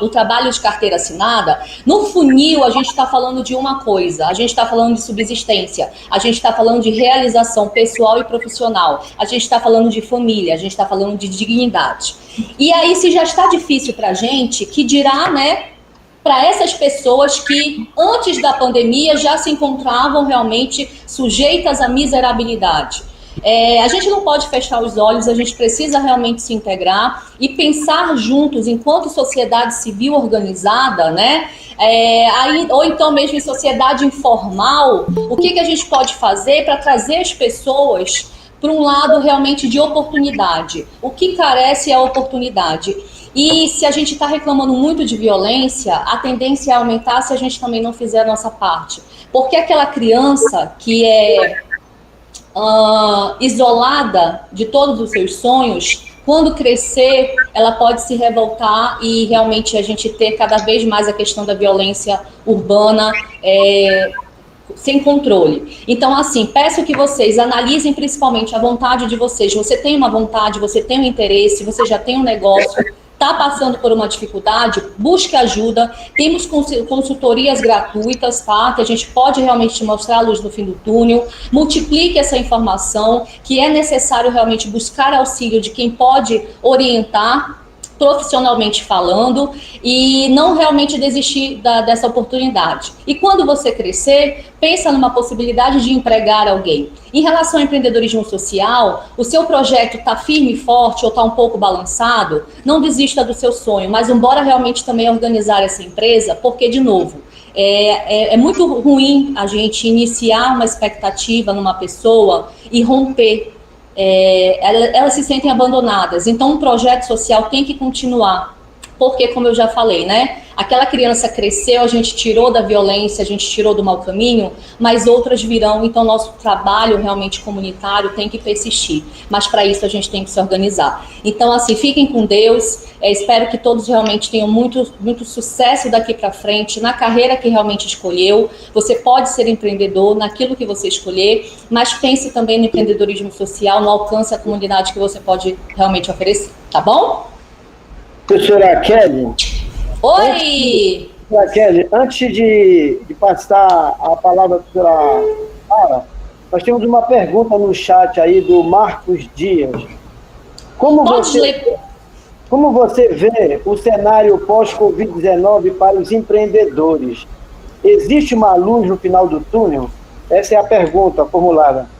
o trabalho de carteira assinada, no funil a gente está falando de uma coisa, a gente está falando de subsistência, a gente está falando de realização pessoal e profissional, a gente está falando de família, a gente está falando de dignidade. E aí, se já está difícil para a gente, que dirá, né, para essas pessoas que antes da pandemia já se encontravam realmente sujeitas à miserabilidade. A gente não pode fechar os olhos, a gente precisa realmente se integrar e pensar juntos, enquanto sociedade civil organizada, né? Ou então mesmo em sociedade informal, o que a gente pode fazer para trazer as pessoas para um lado realmente de oportunidade. O que carece é a oportunidade. E se a gente está reclamando muito de violência, a tendência é aumentar se a gente também não fizer a nossa parte. Porque aquela criança que é isolada de todos os seus sonhos, quando crescer, ela pode se revoltar e realmente a gente ter cada vez mais a questão da violência urbana sem controle. Então, assim, peço que vocês analisem principalmente a vontade de vocês. Você tem uma vontade, você tem um interesse, você já tem um negócio, está passando por uma dificuldade, busque ajuda. Temos consultorias gratuitas, tá? Que a gente pode realmente te mostrar a luz no fim do túnel. Multiplique essa informação, que é necessário realmente buscar auxílio de quem pode orientar, profissionalmente falando, e não realmente desistir dessa oportunidade. E quando você crescer, pensa numa possibilidade de empregar alguém. Em relação ao empreendedorismo social, o seu projeto está firme e forte ou está um pouco balançado, não desista do seu sonho, mas bora realmente também organizar essa empresa, porque, de novo, é muito ruim a gente iniciar uma expectativa numa pessoa e romper. Elas se sentem abandonadas. Então, um projeto social tem que continuar, porque, como eu já falei, né? Aquela criança cresceu, a gente tirou da violência, a gente tirou do mau caminho, mas outras virão. Então, nosso trabalho realmente comunitário tem que persistir. Mas, para isso, a gente tem que se organizar. Então, assim, fiquem com Deus. Espero que todos realmente tenham muito, muito sucesso daqui para frente, na carreira que realmente escolheu. Você pode ser empreendedor naquilo que você escolher, mas pense também no empreendedorismo social, no alcance da comunidade que você pode realmente oferecer. Tá bom? Professora Kelly. Oi! Kelly, antes de passar a palavra para a Sara, nós temos uma pergunta no chat aí do Marcos Dias. Como você vê o cenário pós-Covid-19 para os empreendedores? Existe uma luz no final do túnel? Essa é a pergunta formulada.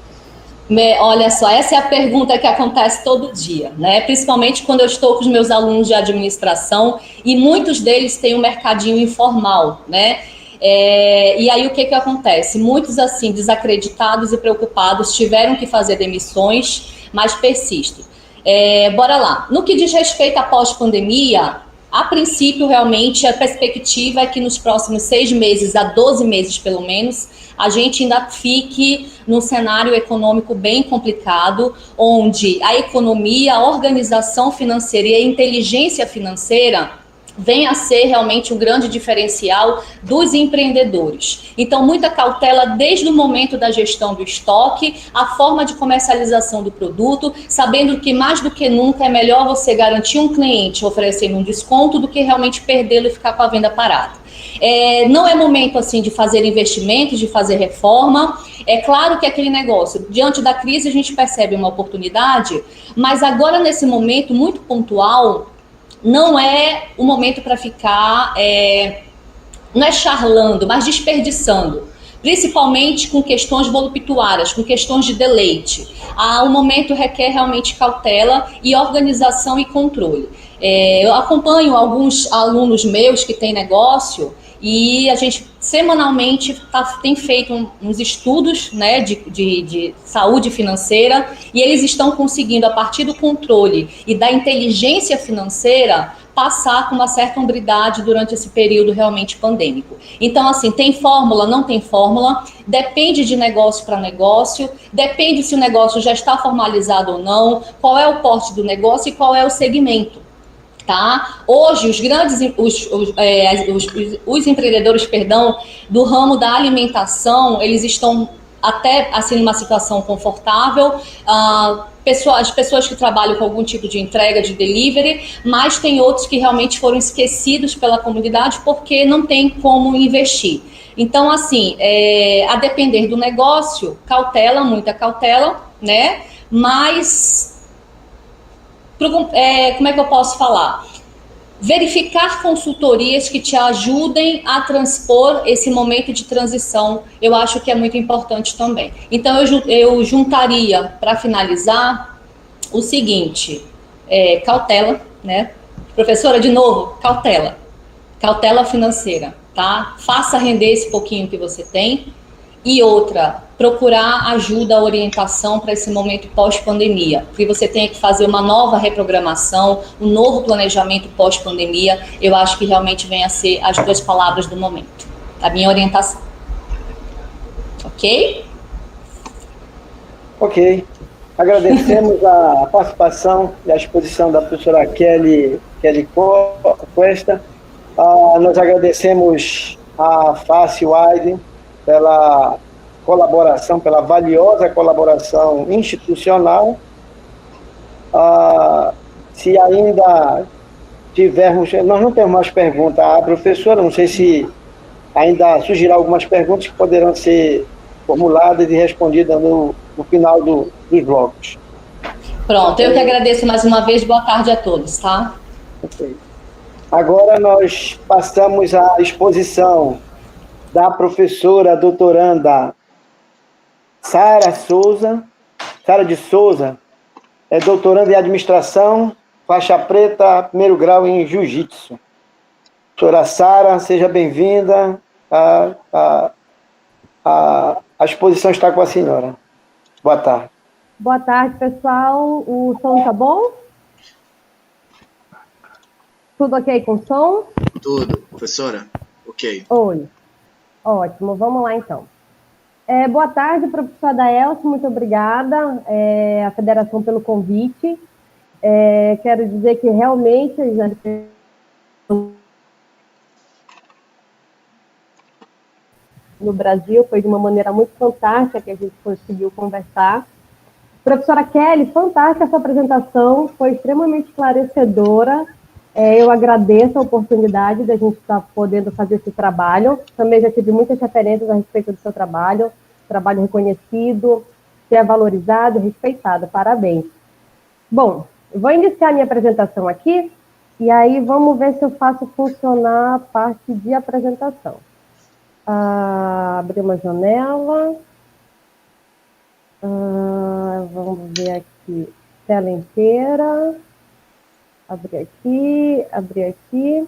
Olha só, essa é a pergunta que acontece todo dia, né? Principalmente quando eu estou com os meus alunos de administração e muitos deles têm um mercadinho informal, né? E aí o que acontece? Muitos, assim, desacreditados e preocupados tiveram que fazer demissões, mas persistem. Bora lá. No que diz respeito à pós-pandemia, a princípio, realmente, a perspectiva é que nos próximos 6 meses a 12 meses, pelo menos, a gente ainda fique num cenário econômico bem complicado, onde a economia, a organização financeira e a inteligência financeira vem a ser realmente um grande diferencial dos empreendedores. Então, muita cautela desde o momento da gestão do estoque, a forma de comercialização do produto, sabendo que mais do que nunca é melhor você garantir um cliente oferecendo um desconto do que realmente perdê-lo e ficar com a venda parada. Não é momento assim de fazer investimentos, de fazer reforma. É claro que aquele negócio, diante da crise a gente percebe uma oportunidade, mas agora nesse momento muito pontual, não é o momento para ficar, não é charlando, mas desperdiçando, principalmente com questões voluptuárias, com questões de deleite. O momento requer realmente cautela e organização e controle. Eu acompanho alguns alunos meus que têm negócio e a gente semanalmente tem feito uns estudos, né, de saúde financeira, e eles estão conseguindo, a partir do controle e da inteligência financeira, passar com uma certa hombridade durante esse período realmente pandêmico. Então, assim, tem fórmula, não tem fórmula, depende de negócio para negócio, depende se o negócio já está formalizado ou não, qual é o porte do negócio e qual é o segmento. Tá? Hoje, os empreendedores, do ramo da alimentação, eles estão até assim numa situação confortável. As pessoas que trabalham com algum tipo de entrega, de delivery, mas tem outros que realmente foram esquecidos pela comunidade porque não tem como investir. Então, assim, a depender do negócio, cautela, muita cautela, né? Mas como é que eu posso falar? Verificar consultorias que te ajudem a transpor esse momento de transição, eu acho que é muito importante também. Então, eu juntaria, para finalizar, o seguinte, cautela, né? Professora, de novo, cautela financeira, tá? Faça render esse pouquinho que você tem. E outra, procurar ajuda, orientação para esse momento pós-pandemia, porque você tem que fazer uma nova reprogramação, um novo planejamento pós-pandemia. Eu acho que realmente vem a ser as 2 palavras do momento, a minha orientação. Ok? Ok. Agradecemos a participação e a exposição da professora Kelly Cuesta. Nós agradecemos a Face Wide pela colaboração, pela valiosa colaboração institucional. Se ainda tivermos... Nós não temos mais perguntas à professora, não sei se ainda surgirão algumas perguntas que poderão ser formuladas e respondidas no final dos blocos. Pronto, eu que agradeço mais uma vez, boa tarde a todos, tá? Okay. Agora nós passamos à exposição da professora doutoranda Sara de Souza, é doutoranda em administração, faixa preta, 1º grau em jiu-jitsu. Professora Sara, seja bem-vinda. A exposição está com a senhora. Boa tarde. Boa tarde, pessoal. O som tá bom? Tudo ok com o som? Tudo, professora. Ok. Oi. Ótimo, vamos lá então. Boa tarde, professora Daelcio, muito obrigada à Federação pelo convite. Quero dizer que realmente no Brasil foi de uma maneira muito fantástica que a gente conseguiu conversar. Professora Kelly, fantástica essa apresentação, foi extremamente esclarecedora. Eu agradeço a oportunidade da gente estar podendo fazer esse trabalho. Também já tive muitas referências a respeito do seu trabalho reconhecido, que é valorizado e respeitado. Parabéns. Bom, eu vou iniciar minha apresentação aqui, e aí vamos ver se eu faço funcionar a parte de apresentação. Abrir uma janela. Vamos ver aqui, tela inteira. Abrir aqui.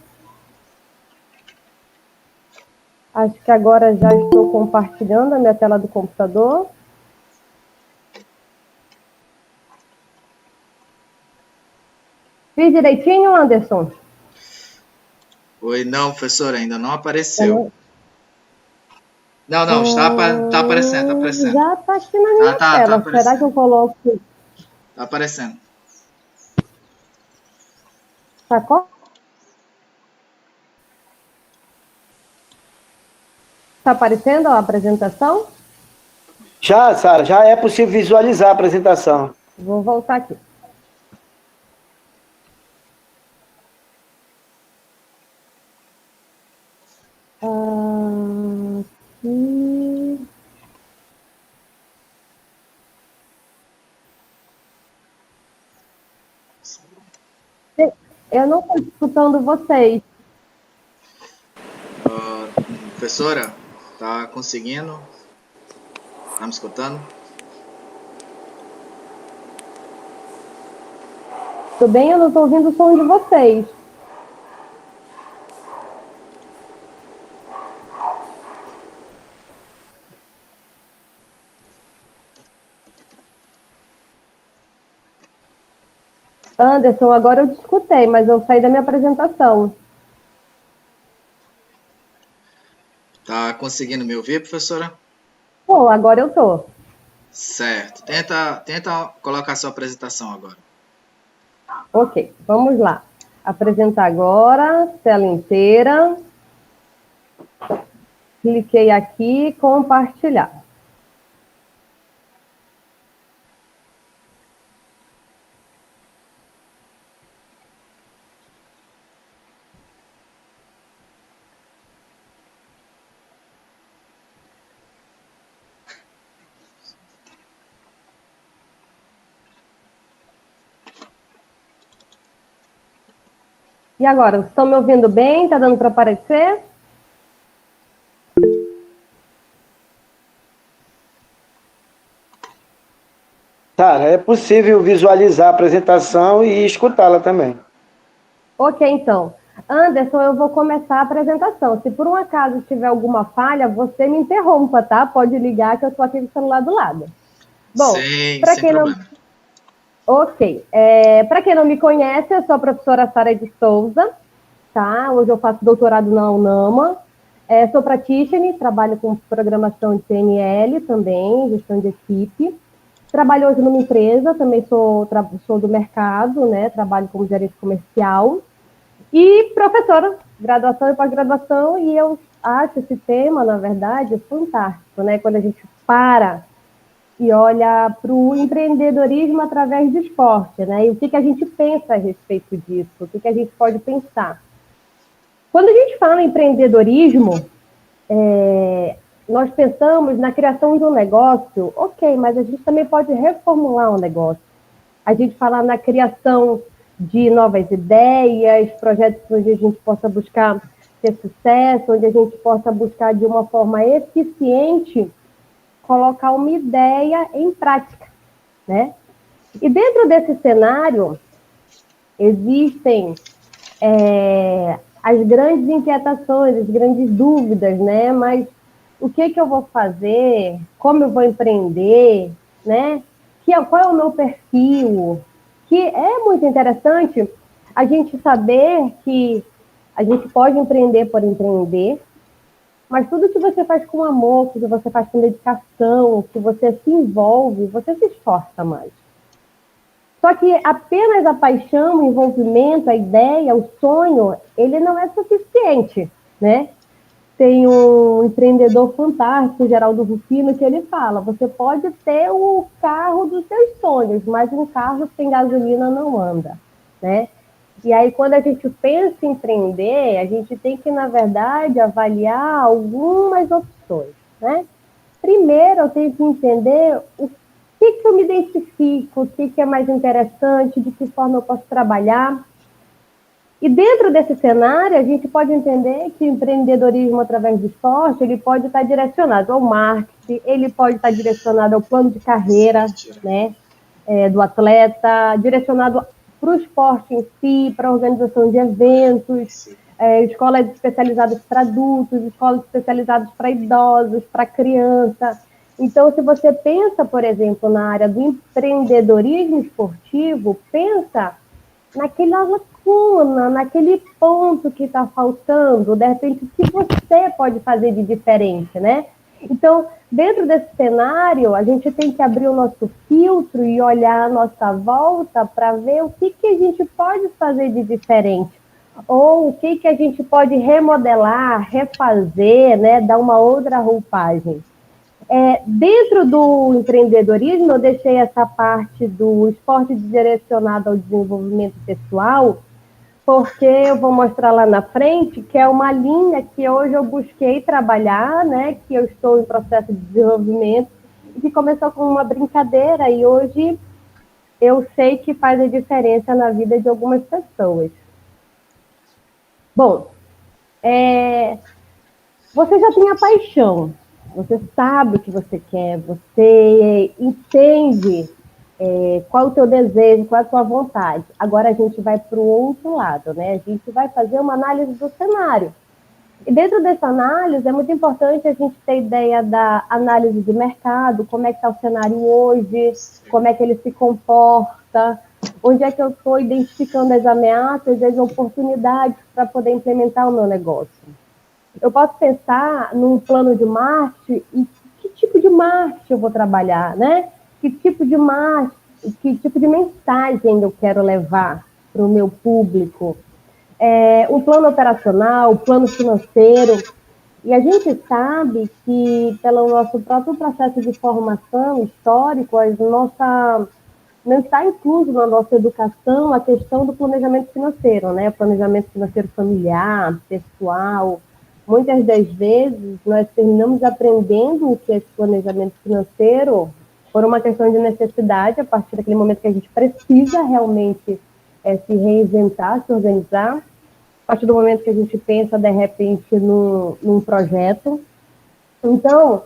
Acho que agora já estou compartilhando a minha tela do computador. Fiz direitinho, Anderson? Oi, não, professora, ainda não apareceu. Não, está aparecendo, tá aparecendo. Já está aqui na minha tela. Tá Será que eu coloco... Tá aparecendo. Tá com... Está aparecendo a apresentação? Já, Sara, já é possível visualizar a apresentação. Vou voltar aqui. Aqui. Eu não estou escutando vocês. Professora, tá conseguindo? Tá me escutando? Tudo bem? Eu não estou ouvindo o som de vocês. Anderson, agora eu te escutei, mas eu saí da minha apresentação. Tá conseguindo me ouvir, professora? Bom, agora eu tô. Certo. Tenta colocar sua apresentação agora. Ok, vamos lá. Apresentar agora, tela inteira. Cliquei aqui, compartilhar. E agora, vocês estão me ouvindo bem? Tá dando para aparecer? Sara, é possível visualizar a apresentação e escutá-la também. Ok, então. Anderson, eu vou começar a apresentação. Se por um acaso tiver alguma falha, você me interrompa, tá? Pode ligar que eu estou aqui com o celular do lado. Bom, sem quem problema. não... Ok. Para quem não me conhece, eu sou a professora Sara de Souza, tá? Hoje eu faço doutorado na UNAMA. Sou practitioner, trabalho com programação de PNL também, gestão de equipe. Trabalho hoje numa empresa, também sou do mercado, né? Trabalho como gerente comercial. E professora, graduação e pós-graduação, e eu acho esse tema, na verdade, fantástico, né? Quando a gente para e olha para o empreendedorismo através do esporte, né? E o que a gente pensa a respeito disso? O que a gente pode pensar? Quando a gente fala em empreendedorismo, nós pensamos na criação de um negócio, ok, mas a gente também pode reformular um negócio. A gente fala na criação de novas ideias, projetos onde a gente possa buscar ter sucesso, onde a gente possa buscar de uma forma eficiente colocar uma ideia em prática, né? E dentro desse cenário existem as grandes inquietações, as grandes dúvidas, né? Mas o que eu vou fazer? Como eu vou empreender? Né? Qual é o meu perfil? Que é muito interessante a gente saber que a gente pode empreender por empreender, mas tudo que você faz com amor, que você faz com dedicação, que você se envolve, você se esforça mais. Só que apenas a paixão, o envolvimento, a ideia, o sonho, ele não é suficiente, né? Tem um empreendedor fantástico, Geraldo Rufino, que ele fala, você pode ter o carro dos seus sonhos, mas um carro sem gasolina não anda, né? E aí, quando a gente pensa em empreender, a gente tem que, na verdade, avaliar algumas opções, né? Primeiro, eu tenho que entender o que eu me identifico, o que é mais interessante, de que forma eu posso trabalhar. E dentro desse cenário, a gente pode entender que o empreendedorismo através do esporte, ele pode estar direcionado ao marketing, ele pode estar direcionado ao plano de carreira, né, do atleta, direcionado para o esporte em si, para a organização de eventos, escolas especializadas para adultos, escolas especializadas para idosos, para criança. Então, se você pensa, por exemplo, na área do empreendedorismo esportivo, pensa naquela lacuna, naquele ponto que está faltando, de repente, o que você pode fazer de diferente, né? Então, dentro desse cenário, a gente tem que abrir o nosso filtro e olhar a nossa volta para ver o que a gente pode fazer de diferente, ou o que a gente pode remodelar, refazer, né? Dar uma outra roupagem. Dentro do empreendedorismo, eu deixei essa parte do esporte direcionado ao desenvolvimento pessoal, porque eu vou mostrar lá na frente, que é uma linha que hoje eu busquei trabalhar, né, que eu estou em processo de desenvolvimento, e que começou com uma brincadeira, e hoje eu sei que faz a diferença na vida de algumas pessoas. Bom, você já tem a paixão, você sabe o que você quer, você entende qual é o teu desejo, qual é a tua vontade. Agora a gente vai para o outro lado, né? A gente vai fazer uma análise do cenário. E dentro dessa análise é muito importante a gente ter ideia da análise de mercado, como é que está o cenário hoje, como é que ele se comporta, onde é que eu estou identificando as ameaças e as oportunidades para poder implementar o meu negócio. Eu posso pensar num plano de marketing e que tipo de marketing eu vou trabalhar, né? Que tipo de marketing, que tipo de mensagem eu quero levar para o meu público. Um plano operacional, um plano financeiro. E a gente sabe que, pelo nosso próprio processo de formação histórico, não está incluso na nossa educação a questão do planejamento financeiro, né? Planejamento financeiro familiar, pessoal. Muitas das vezes, nós terminamos aprendendo o que é esse planejamento financeiro por uma questão de necessidade, a partir daquele momento que a gente precisa realmente se reinventar, se organizar, a partir do momento que a gente pensa, de repente, num projeto. Então,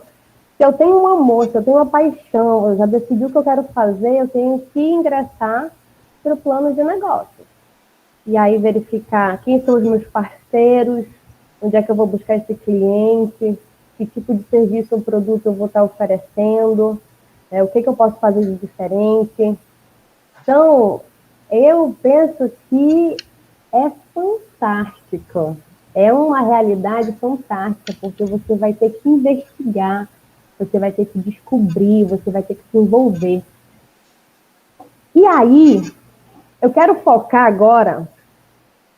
se eu tenho um amor, se eu tenho uma paixão, eu já decidi o que eu quero fazer, eu tenho que ingressar para o plano de negócio. E aí verificar quem são os meus parceiros, onde é que eu vou buscar esse cliente, que tipo de serviço ou produto eu vou estar oferecendo, o que eu posso fazer de diferente. Então, eu penso que é fantástico, é uma realidade fantástica, porque você vai ter que investigar, você vai ter que descobrir, você vai ter que se envolver. E aí, eu quero focar agora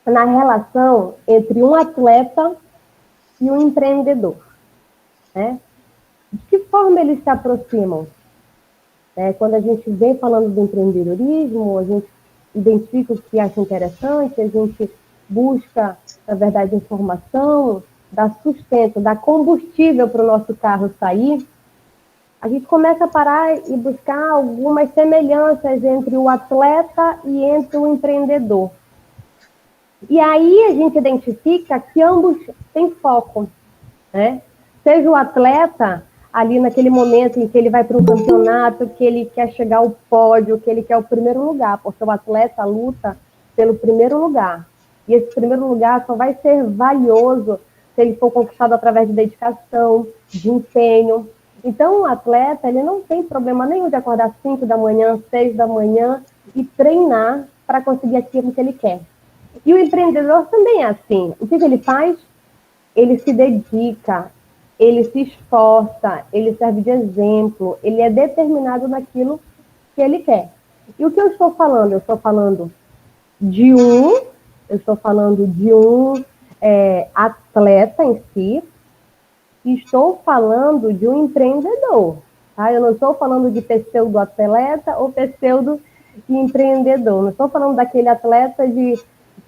na relação entre um atleta e um empreendedor, né? De que forma eles se aproximam? Quando a gente vem falando do empreendedorismo, a gente identifica o que acha interessante, a gente busca, na verdade, informação, dá sustento, dá combustível para o nosso carro sair, a gente começa a parar e buscar algumas semelhanças entre o atleta e entre o empreendedor. E aí a gente identifica que ambos têm foco, né? Seja o atleta ali naquele momento em que ele vai para um campeonato, que ele quer chegar ao pódio, que ele quer o primeiro lugar, porque o atleta luta pelo primeiro lugar. E esse primeiro lugar só vai ser valioso se ele for conquistado através de dedicação, de empenho. Então, o atleta, ele não tem problema nenhum de acordar às 5 da manhã, 6 da manhã e treinar para conseguir aquilo que ele quer. E o empreendedor também é assim. O que ele faz? Ele se dedica, ele se esforça, ele serve de exemplo, ele é determinado naquilo que ele quer. E o que eu estou falando? Eu estou falando de um atleta em si, e estou falando de um empreendedor. Tá? Eu não estou falando de pseudo-atleta ou pseudo-empreendedor. Não estou falando daquele atleta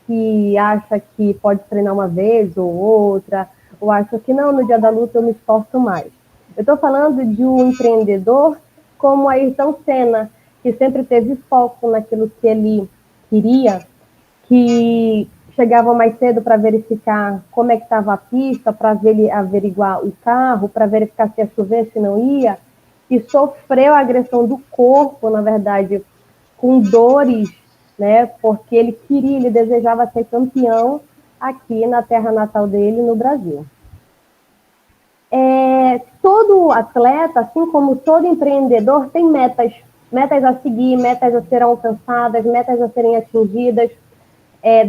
que acha que pode treinar uma vez ou outra, ou acha que não, no dia da luta eu me esforço mais. Eu estou falando de um empreendedor como Ayrton Senna, que sempre teve foco naquilo que ele queria, que chegava mais cedo para verificar como é que estava a pista, para averiguar o carro, para verificar se ia chover, se não ia, e sofreu a agressão do corpo, na verdade, com dores, né, porque ele desejava ser campeão, aqui na terra natal dele, no Brasil. Todo atleta, assim como todo empreendedor, tem metas a seguir, metas a serem alcançadas, metas a serem atingidas.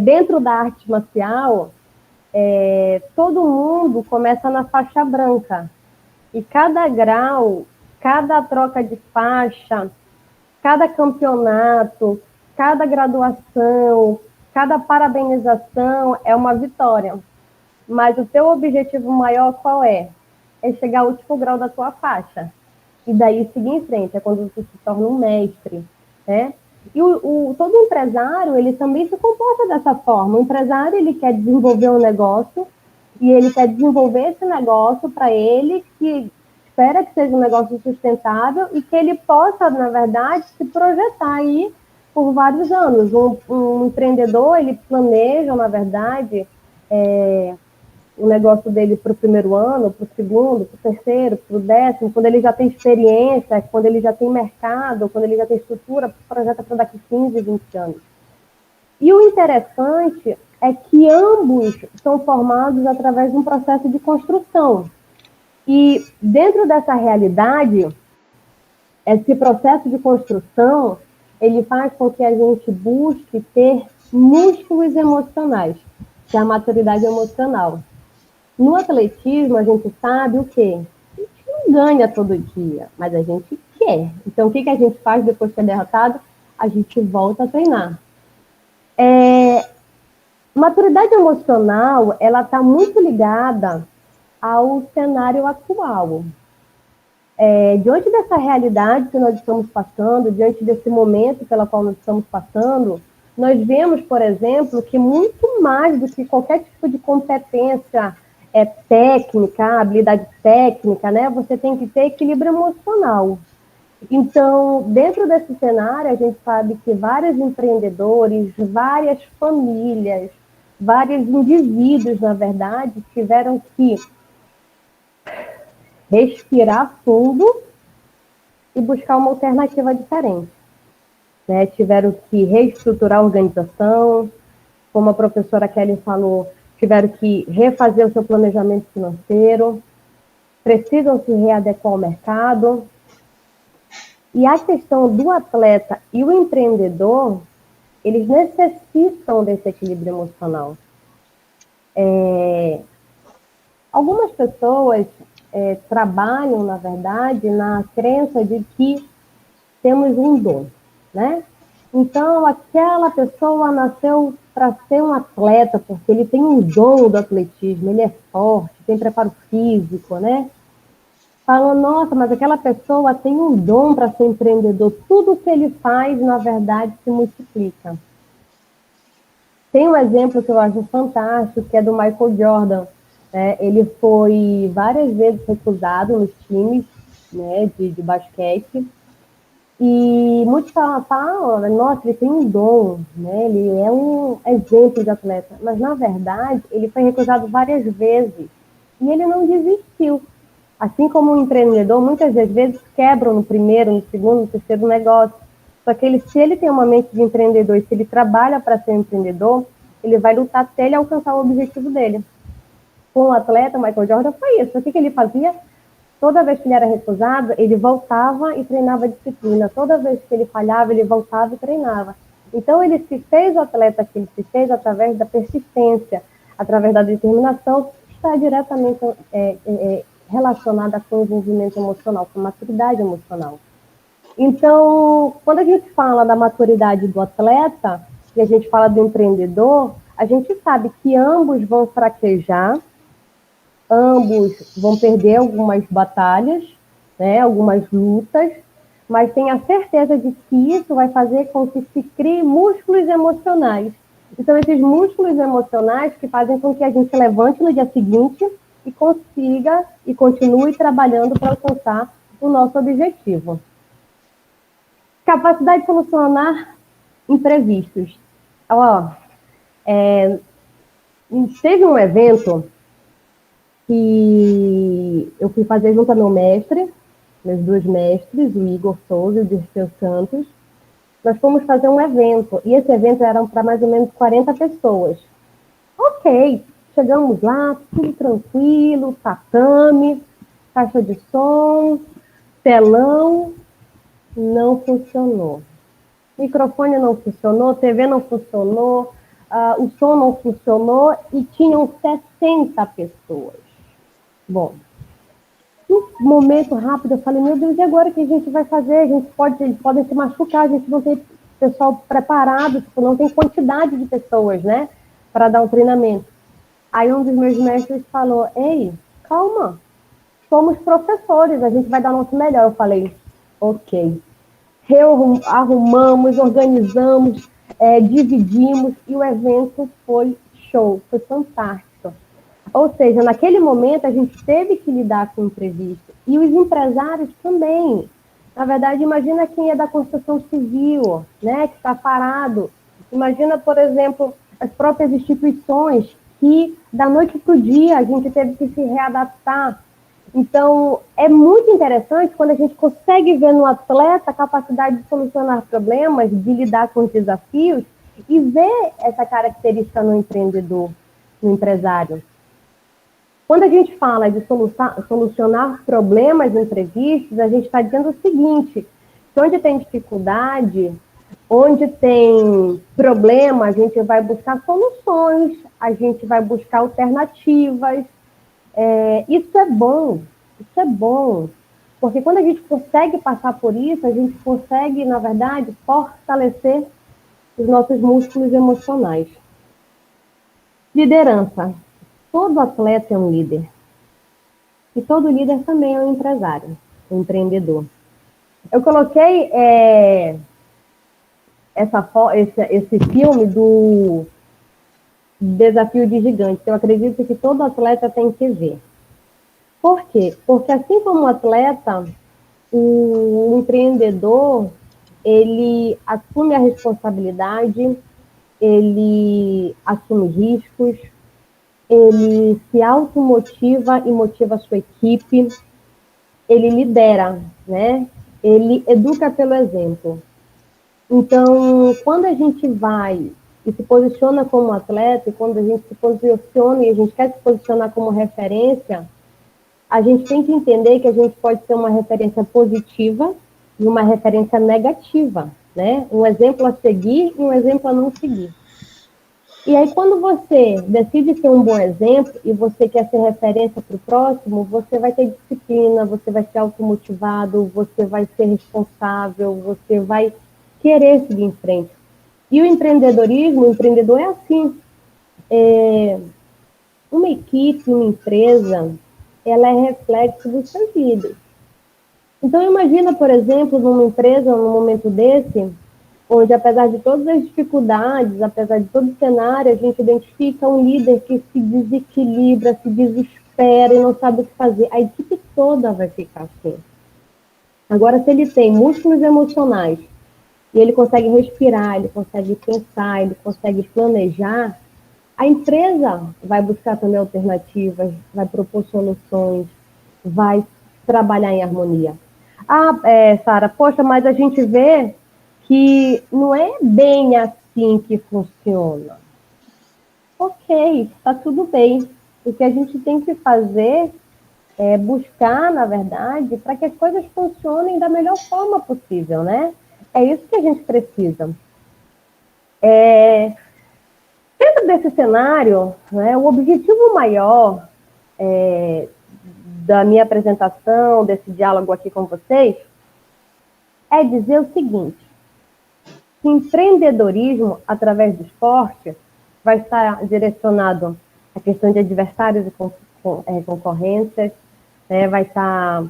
Dentro da arte marcial, todo mundo começa na faixa branca. E cada grau, cada troca de faixa, cada campeonato, cada graduação, cada parabenização é uma vitória. Mas o teu objetivo maior qual é? É chegar ao último grau da tua faixa. E daí seguir em frente, é quando você se torna um mestre, né? E todo empresário, ele também se comporta dessa forma. O empresário, ele quer desenvolver um negócio, e ele quer desenvolver esse negócio para ele, que espera que seja um negócio sustentável e que ele possa, na verdade, se projetar aí por vários anos. Um empreendedor, ele planeja, na verdade, o negócio dele para o primeiro ano, para o segundo, para o terceiro, para o décimo, quando ele já tem experiência, quando ele já tem mercado, quando ele já tem estrutura, projeta para daqui 15, 20 anos. E o interessante é que ambos são formados através de um processo de construção. E dentro dessa realidade, esse processo de construção, ele faz com que a gente busque ter músculos emocionais, que é a maturidade emocional. No atletismo, a gente sabe o quê? A gente não ganha todo dia, mas a gente quer. Então, o que a gente faz depois que é derrotado? A gente volta a treinar. Maturidade emocional, ela está muito ligada ao cenário atual. Diante dessa realidade que nós estamos passando, diante desse momento pela qual nós estamos passando, nós vemos, por exemplo, que muito mais do que qualquer tipo de competência técnica, habilidade técnica, né? Você tem que ter equilíbrio emocional. Então, dentro desse cenário, a gente sabe que vários empreendedores, várias famílias, vários indivíduos, na verdade, tiveram que respirar fundo e buscar uma alternativa diferente. Né? Tiveram que reestruturar a organização, como a professora Kelly falou, tiveram que refazer o seu planejamento financeiro, precisam se readequar ao mercado. E a questão do atleta e o empreendedor, eles necessitam desse equilíbrio emocional. Algumas pessoas trabalham, na verdade, na crença de que temos um dom, né? Então, aquela pessoa nasceu para ser um atleta, porque ele tem um dom do atletismo, ele é forte, tem preparo físico, né? Falam, nossa, mas aquela pessoa tem um dom para ser empreendedor. Tudo que ele faz, na verdade, se multiplica. Tem um exemplo que eu acho fantástico, que é do Michael Jordan. Ele foi várias vezes recusado nos times, né, de basquete. E muitos falam, nossa, ele tem um dom, né? Ele é um exemplo de atleta. Mas, na verdade, ele foi recusado várias vezes. E ele não desistiu. Assim como um empreendedor, muitas das vezes quebram no primeiro, no segundo, no terceiro negócio. Só que se ele tem uma mente de empreendedor e se ele trabalha para ser um empreendedor, ele vai lutar até ele alcançar o objetivo dele. Com o atleta, Michael Jordan, foi isso. O que ele fazia? Toda vez que ele era recusado, ele voltava e treinava disciplina. Toda vez que ele falhava, ele voltava e treinava. Então, ele se fez o atleta que ele se fez através da persistência, através da determinação, que está diretamente relacionada com o envolvimento emocional, com a maturidade emocional. Então, quando a gente fala da maturidade do atleta e a gente fala do empreendedor, a gente sabe que ambos vão fraquejar, ambos vão perder algumas batalhas, né, algumas lutas, mas tenha certeza de que isso vai fazer com que se crie músculos emocionais. E são esses músculos emocionais que fazem com que a gente levante no dia seguinte e consiga e continue trabalhando para alcançar o nosso objetivo. Capacidade de solucionar imprevistos. Teve um evento que eu fui fazer junto ao meu mestre, meus dois mestres, o Igor Souza e o Dirceu Santos. Nós fomos fazer um evento, e esse evento era para mais ou menos 40 pessoas. Ok, chegamos lá, tudo tranquilo, tatame, caixa de som, telão, não funcionou. Microfone não funcionou, TV não funcionou, o som não funcionou e tinham 60 pessoas. Bom, num momento rápido eu falei, meu Deus, e agora o que a gente vai fazer? A gente podem se machucar, a gente não tem pessoal preparado, tipo, não tem quantidade de pessoas, né, para dar o treinamento. Aí um dos meus mestres falou, ei, calma, somos professores, a gente vai dar o nosso melhor. Eu falei, ok. Arrumamos, organizamos, dividimos e o evento foi show, foi fantástico. Ou seja, naquele momento a gente teve que lidar com o imprevisto. E os empresários também. Na verdade, imagina quem é da construção civil, né, que está parado. Imagina, por exemplo, as próprias instituições que, da noite para o dia, a gente teve que se readaptar. Então, é muito interessante quando a gente consegue ver no atleta a capacidade de solucionar problemas, de lidar com os desafios e ver essa característica no empreendedor, no empresário. Quando a gente fala de solucionar problemas imprevistos, a gente está dizendo o seguinte, que onde tem dificuldade, onde tem problema, a gente vai buscar soluções, a gente vai buscar alternativas. Isso é bom, porque quando a gente consegue passar por isso, a gente consegue, na verdade, fortalecer os nossos músculos emocionais. Liderança. Todo atleta é um líder. E todo líder também é um empresário, um empreendedor. Eu coloquei esse filme do Desafio de Gigante. Eu acredito que todo atleta tem que ver. Por quê? Porque assim como o atleta, o empreendedor, ele assume a responsabilidade, ele assume riscos, ele se automotiva e motiva a sua equipe, ele lidera, né? Ele educa pelo exemplo. Então, quando a gente vai e se posiciona como atleta, e quando a gente se posiciona e a gente quer se posicionar como referência, a gente tem que entender que a gente pode ser uma referência positiva e uma referência negativa, né? Um exemplo a seguir e um exemplo a não seguir. E aí, quando você decide ser um bom exemplo e você quer ser referência para o próximo, você vai ter disciplina, você vai ser automotivado, você vai ser responsável, você vai querer seguir em frente. E o empreendedorismo, o empreendedor é assim. Uma equipe, uma empresa, ela é reflexo dos seus líderes. Então, imagina, por exemplo, numa empresa, num momento desse, onde, apesar de todas as dificuldades, apesar de todo o cenário, a gente identifica um líder que se desequilibra, se desespera e não sabe o que fazer. A equipe toda vai ficar assim. Agora, se ele tem músculos emocionais e ele consegue respirar, ele consegue pensar, ele consegue planejar, a empresa vai buscar também alternativas, vai propor soluções, vai trabalhar em harmonia. Sara, poxa, mas a gente vê que não é bem assim que funciona. Ok, está tudo bem. O que a gente tem que fazer é buscar, na verdade, para que as coisas funcionem da melhor forma possível, né? É isso que a gente precisa. Dentro desse cenário, né, o objetivo maior da minha apresentação, desse diálogo aqui com vocês, é dizer o seguinte: que empreendedorismo, através do esporte, vai estar direcionado à questão de adversários e concorrências, né, vai estar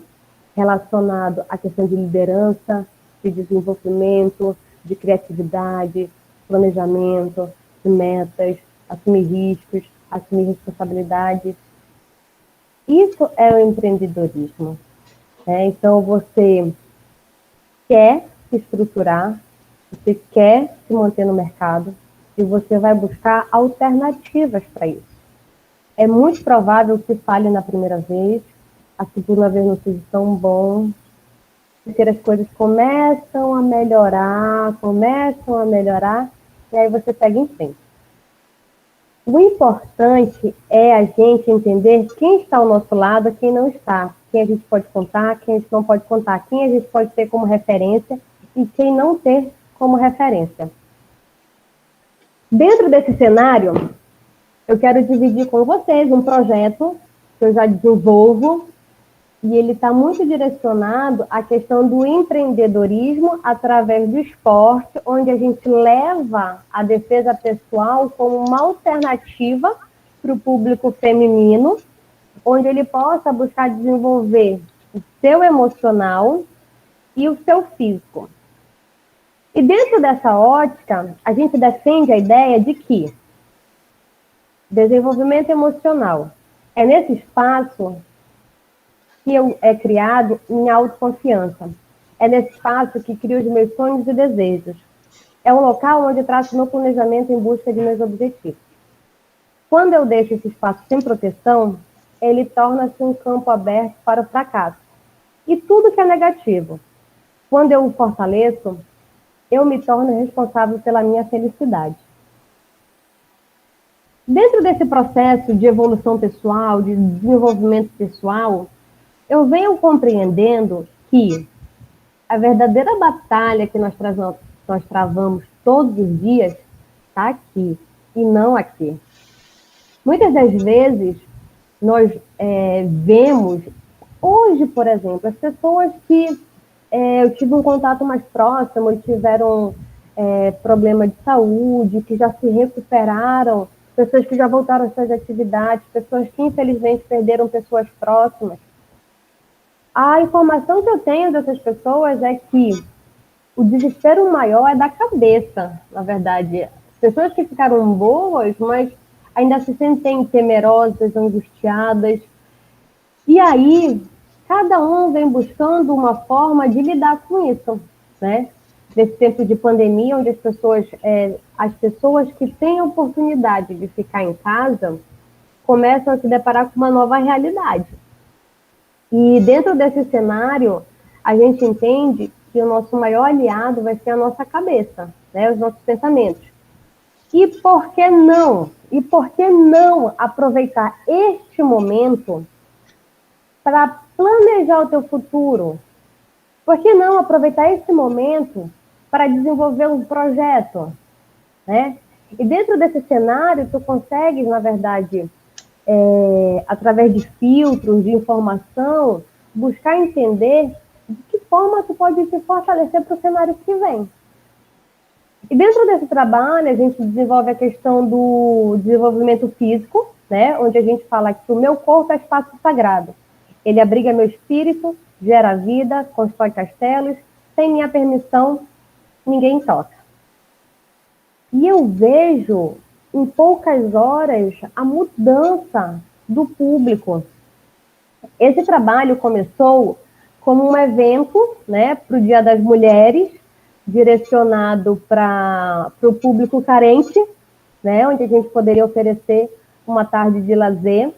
relacionado à questão de liderança, de desenvolvimento, de criatividade, planejamento, de metas, assumir riscos, assumir responsabilidades. Isso é o empreendedorismo. Então, você quer se estruturar, você quer se manter no mercado e você vai buscar alternativas para isso. É muito provável que falhe na primeira vez, a segunda vez não seja tão bom, porque as coisas começam a melhorar, e aí você segue em frente. O importante é a gente entender quem está ao nosso lado, quem não está, quem a gente pode contar, quem a gente não pode contar, quem a gente pode ter como referência e quem não ter como referência. Dentro desse cenário, eu quero dividir com vocês um projeto que eu já desenvolvo e ele está muito direcionado à questão do empreendedorismo através do esporte, onde a gente leva a defesa pessoal como uma alternativa para o público feminino, onde ele possa buscar desenvolver o seu emocional e o seu físico. E dentro dessa ótica, a gente defende a ideia de que desenvolvimento emocional é nesse espaço que é criado em autoconfiança. É nesse espaço que crio os meus sonhos e desejos. É um local onde traço meu planejamento em busca de meus objetivos. Quando eu deixo esse espaço sem proteção, ele torna-se um campo aberto para o fracasso. E tudo que é negativo. Quando eu o fortaleço, eu me torno responsável pela minha felicidade. Dentro desse processo de evolução pessoal, de desenvolvimento pessoal, eu venho compreendendo que a verdadeira batalha que nós travamos todos os dias está aqui e não aqui. Muitas das vezes, nós vemos, hoje, por exemplo, as pessoas que eu tive um contato mais próximo e tiveram problema de saúde, que já se recuperaram, pessoas que já voltaram às suas atividades, pessoas que infelizmente perderam pessoas próximas. A informação que eu tenho dessas pessoas é que o desespero maior é da cabeça, na verdade. Pessoas que ficaram boas, mas ainda se sentem temerosas, angustiadas. E aí, cada um vem buscando uma forma de lidar com isso, né? Nesse tempo de pandemia, onde as pessoas que têm a oportunidade de ficar em casa começam a se deparar com uma nova realidade. E dentro desse cenário, a gente entende que o nosso maior aliado vai ser a nossa cabeça, né? Os nossos pensamentos. E por que não? E por que não aproveitar este momento para planejar o teu futuro? Por que não aproveitar esse momento para desenvolver um projeto, né? E dentro desse cenário, tu consegues, na verdade, através de filtros, de informação, buscar entender de que forma tu pode se fortalecer para o cenário que vem. E dentro desse trabalho, a gente desenvolve a questão do desenvolvimento físico, né? Onde a gente fala que o meu corpo é espaço sagrado. Ele abriga meu espírito, gera vida, constrói castelos, sem minha permissão, ninguém toca. E eu vejo, em poucas horas, a mudança do público. Esse trabalho começou como um evento, né, para o Dia das Mulheres, direcionado para o público carente, né, onde a gente poderia oferecer uma tarde de lazer.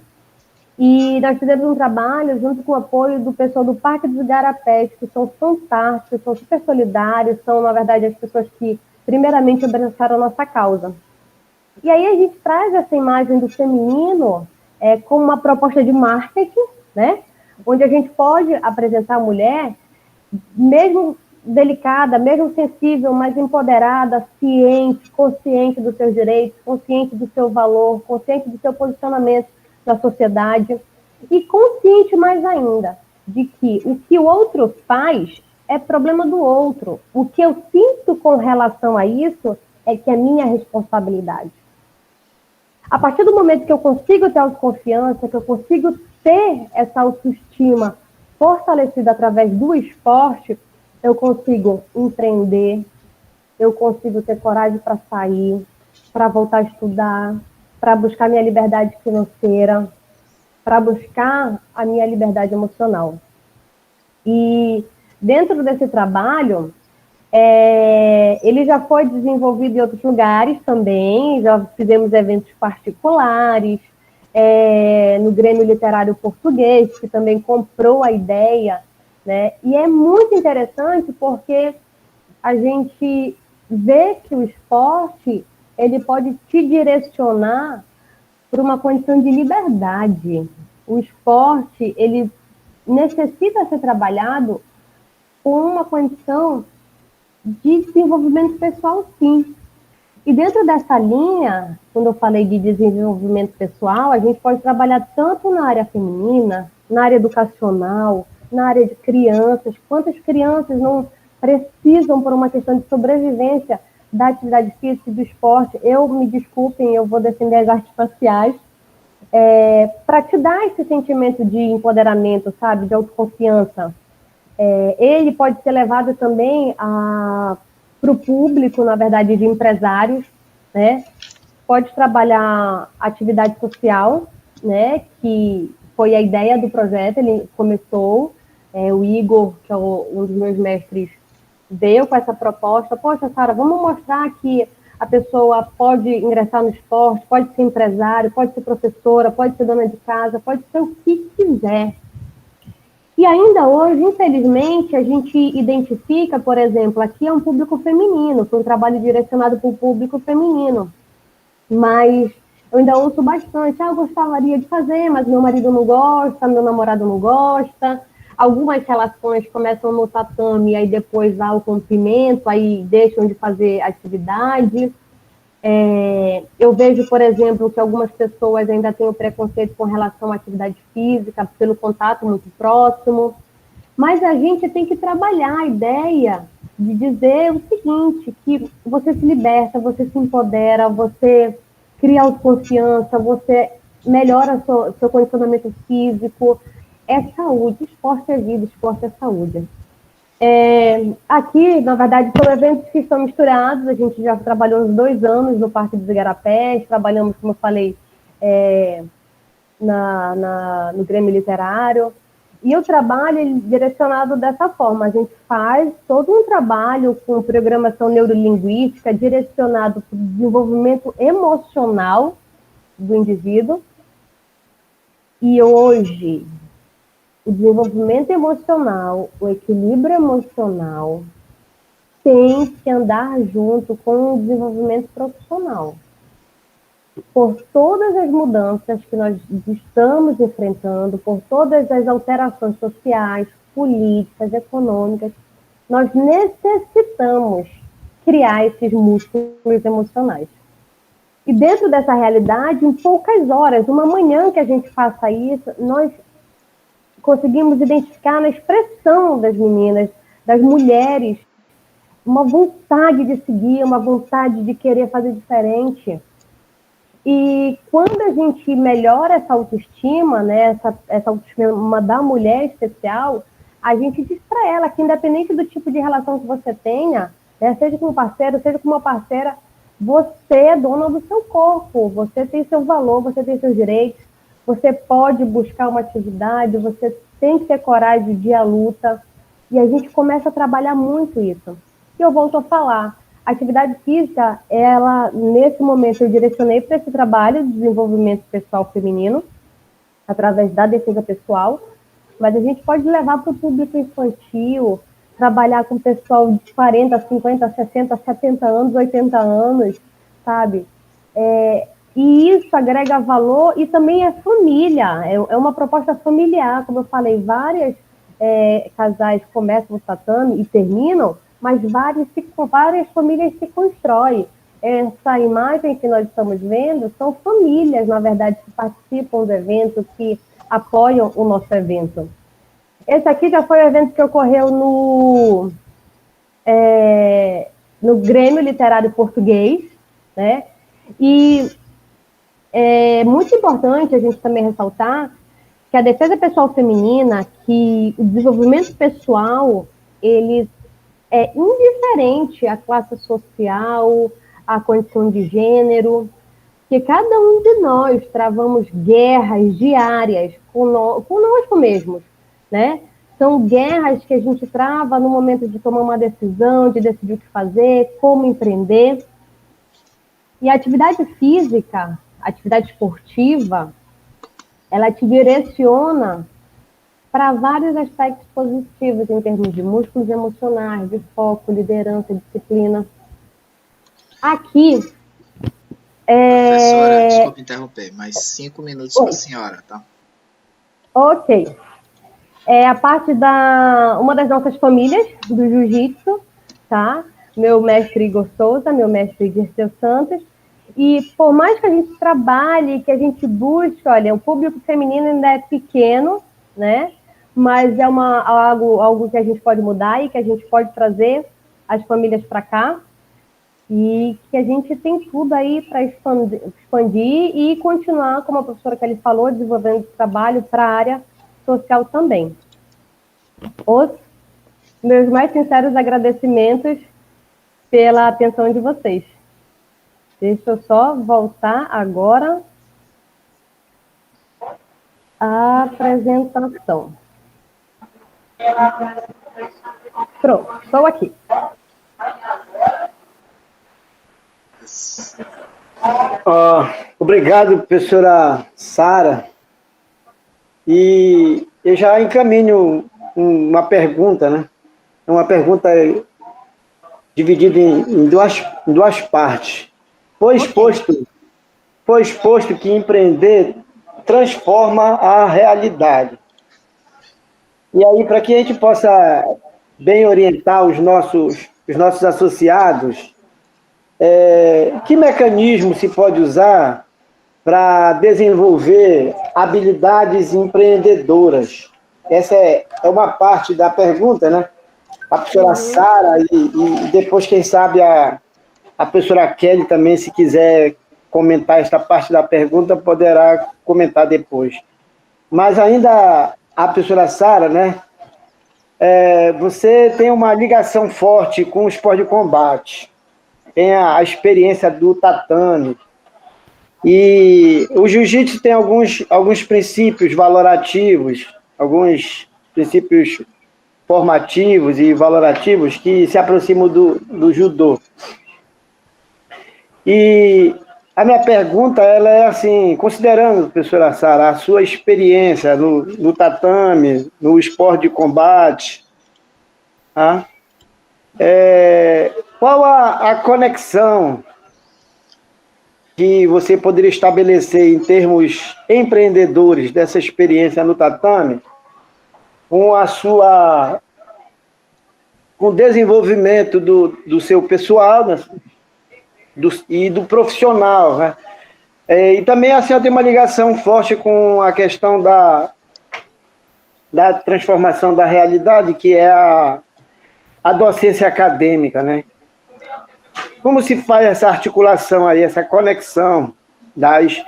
E nós fizemos um trabalho junto com o apoio do pessoal do Parque dos Igarapés, que são fantásticos, são super solidários, são, na verdade, as pessoas que, primeiramente, abraçaram a nossa causa. E aí a gente traz essa imagem do feminino como uma proposta de marketing, né? Onde a gente pode apresentar a mulher, mesmo delicada, mesmo sensível, mas empoderada, ciente, consciente dos seus direitos, consciente do seu valor, consciente do seu posicionamento na sociedade e consciente mais ainda de que o que o outro faz é problema do outro. O que eu sinto com relação a isso é que é minha responsabilidade. A partir do momento que eu consigo ter autoconfiança, que eu consigo ter essa autoestima fortalecida através do esporte, eu consigo empreender, eu consigo ter coragem para sair, para voltar a estudar, para buscar minha liberdade financeira, para buscar a minha liberdade emocional. E dentro desse trabalho, ele já foi desenvolvido em outros lugares também, já fizemos eventos particulares, no Grêmio Literário Português, que também comprou a ideia, né? E é muito interessante porque a gente vê que o esporte ele pode te direcionar por uma condição de liberdade. O esporte, ele necessita ser trabalhado com uma condição de desenvolvimento pessoal, sim. E dentro dessa linha, quando eu falei de desenvolvimento pessoal, a gente pode trabalhar tanto na área feminina, na área educacional, na área de crianças. Quantas crianças não precisam, por uma questão de sobrevivência, da atividade física e do esporte? Me desculpem, eu vou defender as artes marciais, para te dar esse sentimento de empoderamento, sabe, de autoconfiança. Ele pode ser levado também para o público, na verdade, de empresários, né? Pode trabalhar atividade social, né? Que foi a ideia do projeto, ele começou, o Igor, que é um dos meus mestres, veio com essa proposta. Poxa, Sara, vamos mostrar que a pessoa pode ingressar no esporte, pode ser empresário, pode ser professora, pode ser dona de casa, pode ser o que quiser. E ainda hoje, infelizmente, a gente identifica, por exemplo, aqui é um público feminino, foi um trabalho direcionado para o público feminino. Mas eu ainda ouço bastante, eu gostaria de fazer, mas meu marido não gosta, meu namorado não gosta. Algumas relações começam no tatame, aí depois há o rompimento, aí deixam de fazer atividade. Eu vejo, por exemplo, que algumas pessoas ainda têm o preconceito com relação à atividade física, pelo contato muito próximo. Mas a gente tem que trabalhar a ideia de dizer o seguinte, que você se liberta, você se empodera, você cria autoconfiança, você melhora seu condicionamento físico. É saúde, esporte é vida, esporte é saúde. Aqui, na verdade, são eventos que estão misturados. A gente já trabalhou uns 2 anos no Parque dos Igarapés, trabalhamos, como eu falei, no Grêmio Literário. E o trabalho é direcionado dessa forma. A gente faz todo um trabalho com programação neurolinguística direcionado para o desenvolvimento emocional do indivíduo. E hoje, o desenvolvimento emocional, o equilíbrio emocional, tem que andar junto com o desenvolvimento profissional. Por todas as mudanças que nós estamos enfrentando, por todas as alterações sociais, políticas, econômicas, nós necessitamos criar esses músculos emocionais. E dentro dessa realidade, em poucas horas, uma manhã que a gente faça isso, nós conseguimos identificar na expressão das meninas, das mulheres, uma vontade de seguir, uma vontade de querer fazer diferente. E quando a gente melhora essa autoestima, né, essa autoestima da mulher especial, a gente diz para ela que, independente do tipo de relação que você tenha, né, seja com um parceiro, seja com uma parceira, você é dona do seu corpo, você tem seu valor, você tem seus direitos, você pode buscar uma atividade, você tem que ter coragem de ir à luta, e a gente começa a trabalhar muito isso. E eu volto a falar, a atividade física, ela, nesse momento, eu direcionei para esse trabalho de desenvolvimento pessoal feminino, através da defesa pessoal, mas a gente pode levar para o público infantil, trabalhar com o pessoal de 40, 50, 60, 70 anos, 80 anos, sabe? E isso agrega valor e também é família, é uma proposta familiar, como eu falei, vários casais começam no tatame e terminam, mas várias famílias se constroem. Essa imagem que nós estamos vendo são famílias, na verdade, que participam do evento, que apoiam o nosso evento. Esse aqui já foi o evento que ocorreu no Grêmio Literário Português, né? E é muito importante a gente também ressaltar que a defesa pessoal feminina, que o desenvolvimento pessoal, ele é indiferente à classe social, à condição de gênero, que cada um de nós travamos guerras diárias conosco mesmos, né? São guerras que a gente trava no momento de tomar uma decisão, de decidir o que fazer, como empreender. E a atividade física, a atividade esportiva, ela te direciona para vários aspectos positivos em termos de músculos emocionais, de foco, liderança, disciplina. Aqui, Professora, desculpe interromper, mas 5 minutos para a senhora, tá? Ok. É a parte da uma das nossas famílias do jiu-jitsu, tá? Meu mestre Igor Souza, meu mestre Dirceu Santos. E por mais que a gente trabalhe, que a gente busque, olha, o público feminino ainda é pequeno, né? Mas é algo que a gente pode mudar e que a gente pode trazer as famílias para cá. E que a gente tem tudo aí para expandir e continuar, como a professora Kelly falou, desenvolvendo trabalho para a área social também. Os meus mais sinceros agradecimentos pela atenção de vocês. Deixa eu só voltar agora à apresentação. Pronto, estou aqui. Obrigado, professora Sara. E eu já encaminho uma pergunta, né? Uma pergunta dividida em duas partes. Foi exposto que empreender transforma a realidade. E aí, para que a gente possa bem orientar os nossos associados, que mecanismo se pode usar para desenvolver habilidades empreendedoras? Essa é uma parte da pergunta, né? A professora Sara e depois, quem sabe, a professora Kelly também, se quiser comentar esta parte da pergunta, poderá comentar depois. Mas ainda a professora Sara, né? Você tem uma ligação forte com o esporte de combate, tem a experiência do tatame, e o jiu-jitsu tem alguns princípios valorativos, alguns princípios formativos e valorativos que se aproximam do judô. E a minha pergunta, ela é assim, considerando, professora Sara, a sua experiência no tatame, no esporte de combate, tá? Qual a conexão que você poderia estabelecer em termos empreendedores dessa experiência no tatame com com o desenvolvimento do seu pessoal, né? E do profissional, né? E também a senhora tem uma ligação forte com a questão da transformação da realidade, que é a docência acadêmica, né? Como se faz essa articulação aí, essa conexão das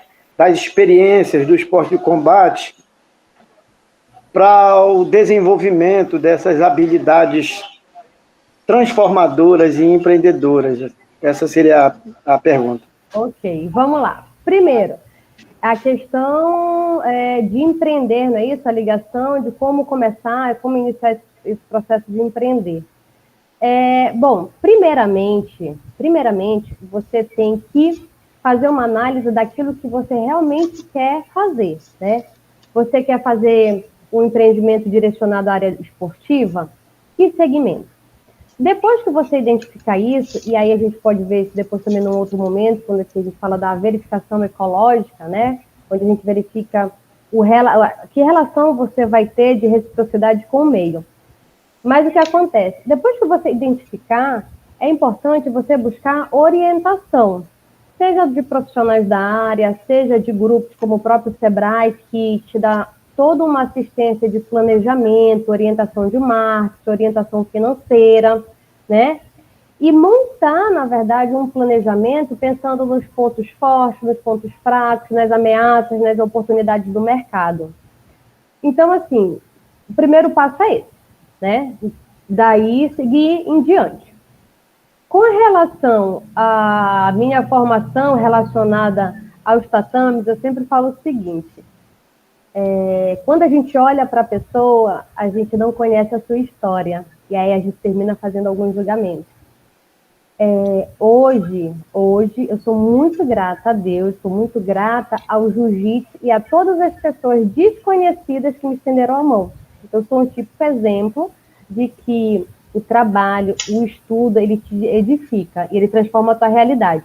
experiências do esporte de combate para o desenvolvimento dessas habilidades transformadoras e empreendedoras? Essa seria a pergunta. Ok, vamos lá. Primeiro, a questão de empreender, não é isso? A ligação de como começar, como iniciar esse processo de empreender. Bom, primeiramente, você tem que fazer uma análise daquilo que você realmente quer fazer, né? Você quer fazer um empreendimento direcionado à área esportiva? Que segmento? Depois que você identificar isso, e aí a gente pode ver isso depois também num outro momento, quando a gente fala da verificação ecológica, né? Onde a gente verifica que relação você vai ter de reciprocidade com o meio. Mas o que acontece? Depois que você identificar, é importante você buscar orientação, seja de profissionais da área, seja de grupos como o próprio Sebrae, que te dá toda uma assistência de planejamento, orientação de marketing, orientação financeira, né? E montar, na verdade, um planejamento pensando nos pontos fortes, nos pontos fracos, nas ameaças, nas oportunidades do mercado. Então, assim, o primeiro passo é esse, né? Daí, seguir em diante. Com relação à minha formação relacionada aos tatames, eu sempre falo o seguinte: quando a gente olha para a pessoa, a gente não conhece a sua história, e aí a gente termina fazendo alguns julgamentos. Hoje, eu sou muito grata a Deus, sou muito grata ao jiu-jitsu e a todas as pessoas desconhecidas que me estenderam a mão. Então, eu sou um típico exemplo de que o trabalho, o estudo, ele te edifica, e ele transforma a tua realidade.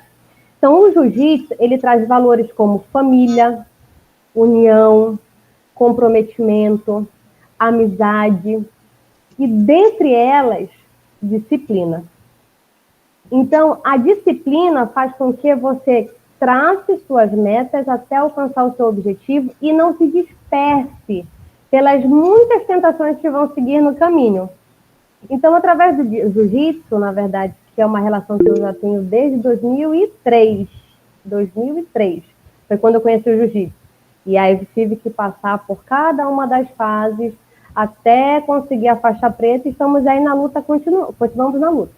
Então, o jiu-jitsu, ele traz valores como família, união, comprometimento, amizade e, dentre elas, disciplina. Então, a disciplina faz com que você trace suas metas até alcançar o seu objetivo e não se disperse pelas muitas tentações que vão seguir no caminho. Então, através do jiu-jitsu, na verdade, que é uma relação que eu já tenho desde 2003. 2003 foi quando eu conheci o jiu-jitsu. E aí eu tive que passar por cada uma das fases até conseguir a faixa preta e estamos aí na luta, continuamos na luta.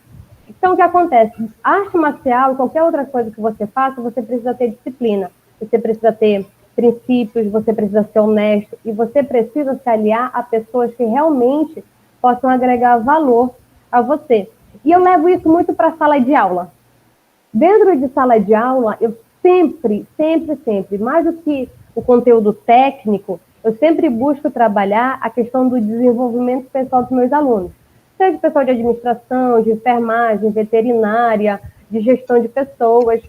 Então, o que acontece? Arte marcial e qualquer outra coisa que você faça, você precisa ter disciplina, você precisa ter princípios, você precisa ser honesto e você precisa se aliar a pessoas que realmente possam agregar valor a você. E eu levo isso muito para a sala de aula. Dentro de sala de aula, eu sempre, mais do que o conteúdo técnico, eu sempre busco trabalhar a questão do desenvolvimento pessoal dos meus alunos. Seja pessoal de administração, de enfermagem, veterinária, de gestão de pessoas.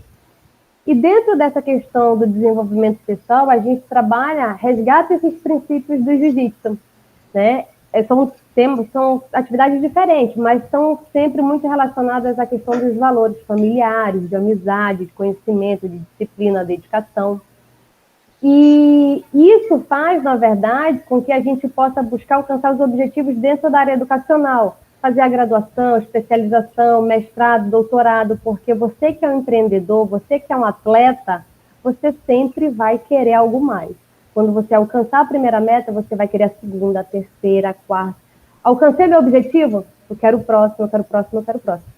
E dentro dessa questão do desenvolvimento pessoal, a gente trabalha, resgata esses princípios do jiu-jitsu, né? São atividades diferentes, mas são sempre muito relacionadas à questão dos valores familiares, de amizade, de conhecimento, de disciplina, dedicação. E isso faz, na verdade, com que a gente possa buscar alcançar os objetivos dentro da área educacional, fazer a graduação, especialização, mestrado, doutorado, porque você que é um empreendedor, você que é um atleta, você sempre vai querer algo mais. Quando você alcançar a primeira meta, você vai querer a segunda, a terceira, a quarta. Alcancei meu objetivo? Eu quero o próximo, eu quero o próximo, eu quero o próximo.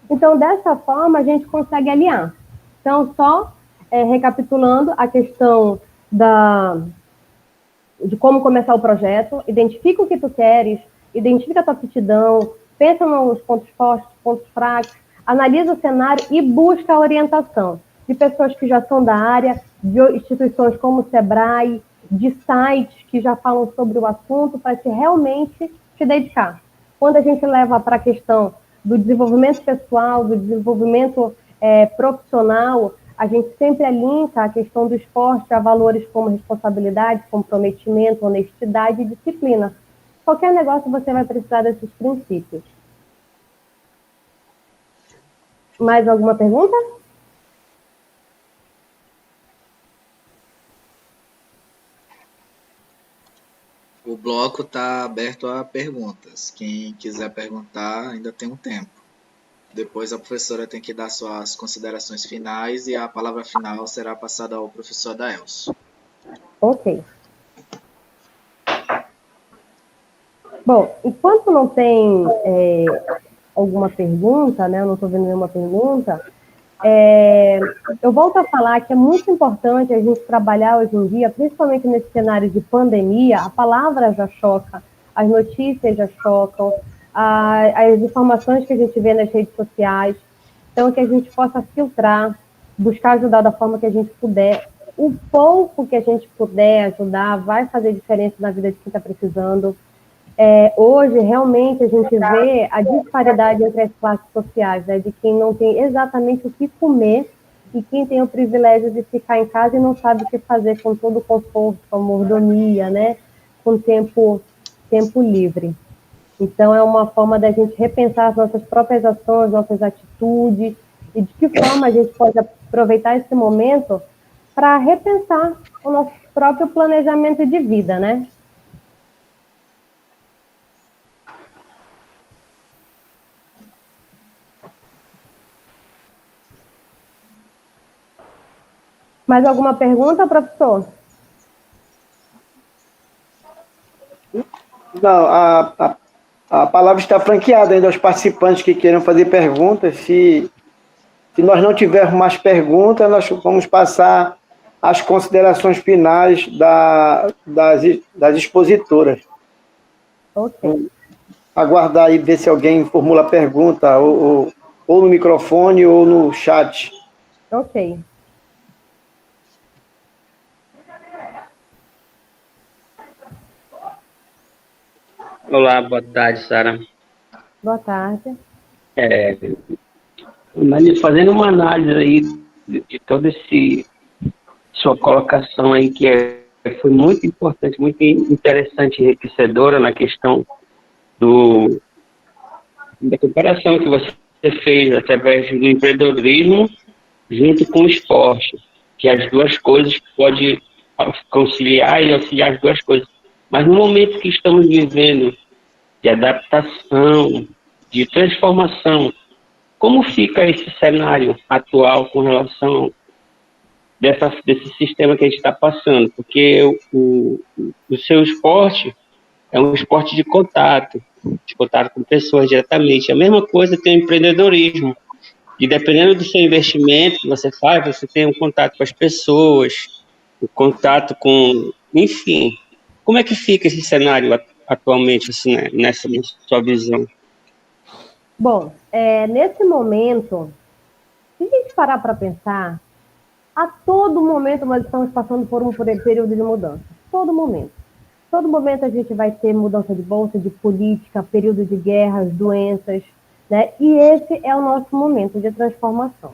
Então, dessa forma, a gente consegue alinhar. Então, só recapitulando a questão de como começar o projeto, identifica o que tu queres, identifica a tua aptidão, pensa nos pontos fortes, pontos fracos, analisa o cenário e busca a orientação de pessoas que já são da área, de instituições como o Sebrae, de sites que já falam sobre o assunto, para se realmente se dedicar. Quando a gente leva para a questão do desenvolvimento pessoal, do desenvolvimento profissional, a gente sempre alinha a questão do esporte a valores como responsabilidade, comprometimento, honestidade e disciplina. Qualquer negócio você vai precisar desses princípios. Mais alguma pergunta? O bloco está aberto a perguntas. Quem quiser perguntar ainda tem um tempo. Depois a professora tem que dar suas considerações finais e a palavra final será passada ao professor Adaelso. Ok. Bom, enquanto não tem alguma pergunta, né, eu não estou vendo nenhuma pergunta, eu volto a falar que é muito importante a gente trabalhar hoje em dia, principalmente nesse cenário de pandemia, a palavra já choca, as notícias já chocam, as informações que a gente vê nas redes sociais, então que a gente possa filtrar, buscar ajudar da forma que a gente puder. O pouco que a gente puder ajudar vai fazer diferença na vida de quem está precisando. Hoje, realmente, a gente vê a disparidade entre as classes sociais, né, de quem não tem exatamente o que comer e quem tem o privilégio de ficar em casa e não sabe o que fazer com todo o conforto, com a mordomia, né, com tempo livre. Então, é uma forma da gente repensar as nossas próprias ações, nossas atitudes, e de que forma a gente pode aproveitar esse momento para repensar o nosso próprio planejamento de vida, né? Mais alguma pergunta, professor? Não, a palavra está franqueada ainda aos participantes que queiram fazer perguntas. Se nós não tivermos mais perguntas, nós vamos passar às considerações finais das expositoras. Ok. Aguardar e ver se alguém formula pergunta, ou no microfone ou no chat. Ok. Olá, boa tarde, Sara. Boa tarde. Fazendo uma análise aí de toda sua colocação aí, que foi muito importante, muito interessante e enriquecedora na questão da comparação que você fez através do empreendedorismo junto com o esporte, que as duas coisas podem conciliar e auxiliar as duas coisas. Mas no momento que estamos vivendo de adaptação, de transformação, como fica esse cenário atual com relação desse sistema que a gente está passando? Porque o seu esporte é um esporte de contato com pessoas diretamente. A mesma coisa tem o empreendedorismo. E dependendo do seu investimento que você faz, você tem um contato com as pessoas, um contato com... Enfim, como é que fica esse cenário atualmente, assim, né, nessa sua visão? Bom, nesse momento, se a gente parar para pensar, a todo momento nós estamos passando por um período de mudança. Todo momento. Todo momento a gente vai ter mudança de bolsa, de política, período de guerras, doenças, né? E esse é o nosso momento de transformação.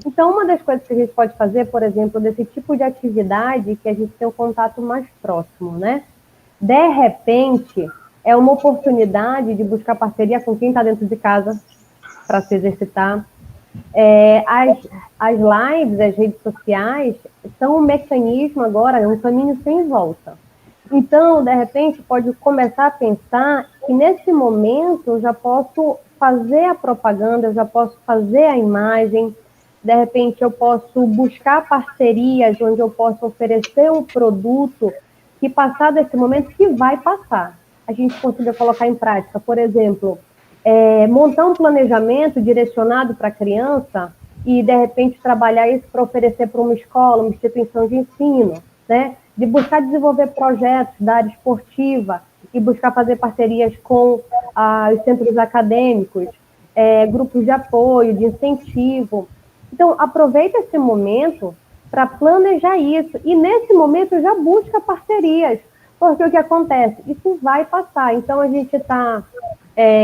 Então, uma das coisas que a gente pode fazer, por exemplo, desse tipo de atividade, que a gente tem um contato mais próximo, né? De repente, é uma oportunidade de buscar parceria com quem está dentro de casa para se exercitar. As lives, as redes sociais, são um mecanismo agora, um caminho sem volta. Então, de repente, pode começar a pensar que nesse momento eu já posso fazer a propaganda, eu já posso fazer a imagem, de repente eu posso buscar parcerias onde eu posso oferecer um produto que, passado esse momento, que vai passar, a gente consiga colocar em prática. Por exemplo, montar um planejamento direcionado para a criança e, de repente, trabalhar isso para oferecer para uma escola, uma instituição de ensino, né? De buscar desenvolver projetos da área esportiva e buscar fazer parcerias com os centros acadêmicos, grupos de apoio, de incentivo. Então, aproveita esse momento para planejar isso. E, nesse momento, já busca parcerias. Porque o que acontece? Isso vai passar. Então, a gente está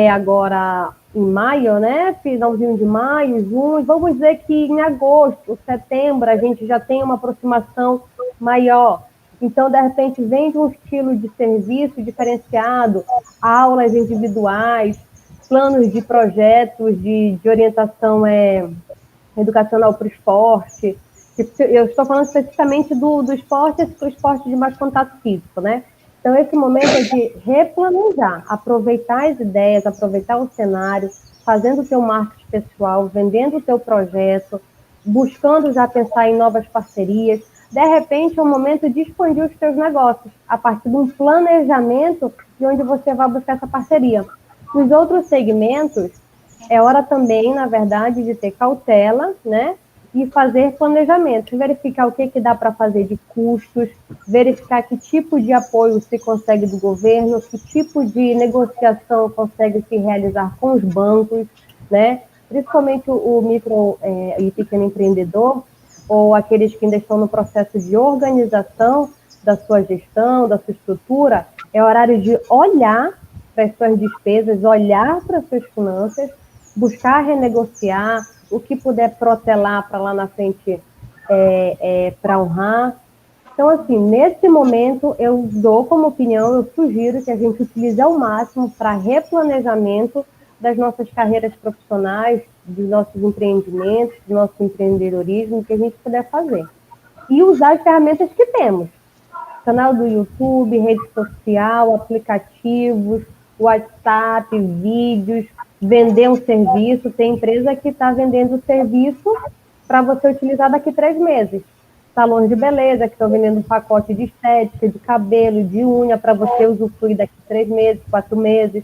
agora em maio, né? Finalzinho de maio, junho. Vamos dizer que em agosto, setembro, a gente já tem uma aproximação maior. Então, de repente, vem de um estilo de serviço diferenciado, aulas individuais, planos de projetos de orientação educacional para o esporte. Eu estou falando especificamente do esporte, o esporte de mais contato físico, né? Então, esse momento é de replanejar, aproveitar as ideias, aproveitar o cenário, fazendo o teu marketing pessoal, vendendo o teu projeto, buscando já pensar em novas parcerias. De repente, é o momento de expandir os teus negócios, a partir de um planejamento de onde você vai buscar essa parceria. Nos outros segmentos, é hora também, na verdade, de ter cautela, né? E fazer planejamento, verificar o que dá para fazer de custos, verificar que tipo de apoio se consegue do governo, que tipo de negociação consegue se realizar com os bancos, né? Principalmente o micro e pequeno empreendedor, ou aqueles que ainda estão no processo de organização da sua gestão, da sua estrutura, é horário de olhar para as suas despesas, olhar para as suas finanças, buscar renegociar, o que puder protelar para lá na frente para honrar. Então, assim, nesse momento, eu dou como opinião, eu sugiro que a gente utilize ao máximo para replanejamento das nossas carreiras profissionais, dos nossos empreendimentos, do nosso empreendedorismo, que a gente puder fazer. E usar as ferramentas que temos. Canal do YouTube, rede social, aplicativos, WhatsApp, vídeos, vender um serviço. Tem empresa que está vendendo o serviço para você utilizar daqui 3 meses. Salões de beleza que estão vendendo um pacote de estética, de cabelo, de unha, para você usufruir daqui 3 meses, 4 meses.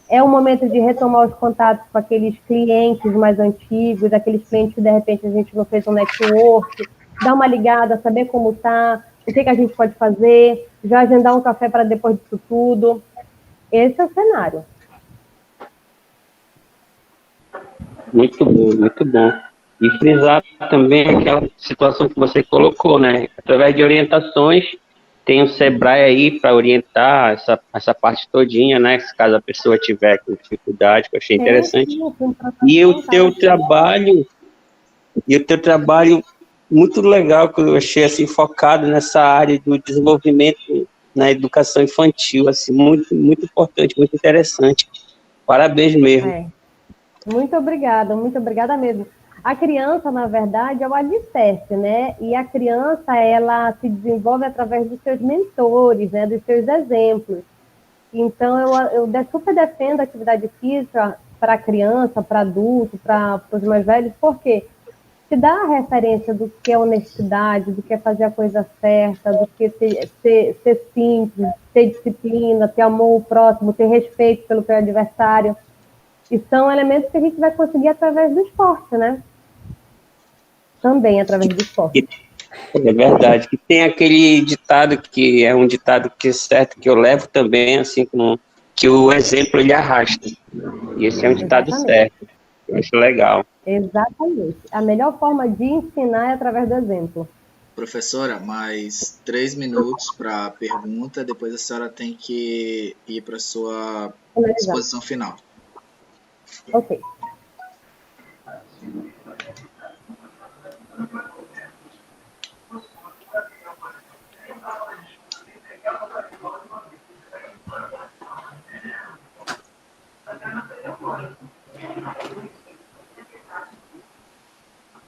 É o momento de retomar os contatos com aqueles clientes mais antigos, aqueles clientes que, de repente, a gente não fez um network, dar uma ligada, saber como está, o que a gente pode fazer, já agendar um café para depois disso tudo. Esse é o cenário. Muito bom, muito bom. E frisar também aquela situação que você colocou, né? Através de orientações, tem o Sebrae aí para orientar essa parte todinha, né? Se caso a pessoa tiver com dificuldade, que eu achei interessante. E o teu trabalho E o teu trabalho muito legal, que eu achei assim, focado nessa área do desenvolvimento na educação infantil, assim, muito, muito importante, muito interessante. Parabéns mesmo. Muito obrigada mesmo. A criança, na verdade, é o alicerce, né? E a criança, ela se desenvolve através dos seus mentores, né? Dos seus exemplos. Então, eu super defendo a atividade física para criança, para adulto, para os mais velhos, porque te dá a referência do que é honestidade, do que é fazer a coisa certa, do que ser simples, ter disciplina, ter amor ao próximo, ter respeito pelo teu adversário. E são elementos que a gente vai conseguir através do esporte, né? Também através do esporte. É verdade. E tem aquele ditado que é um ditado que é certo, que eu levo também, assim, que o exemplo ele arrasta. E esse é um ditado certo. Eu acho legal. Exatamente. A melhor forma de ensinar é através do exemplo. Professora, mais 3 minutos para a pergunta, depois a senhora tem que ir para a sua exposição final. Ok.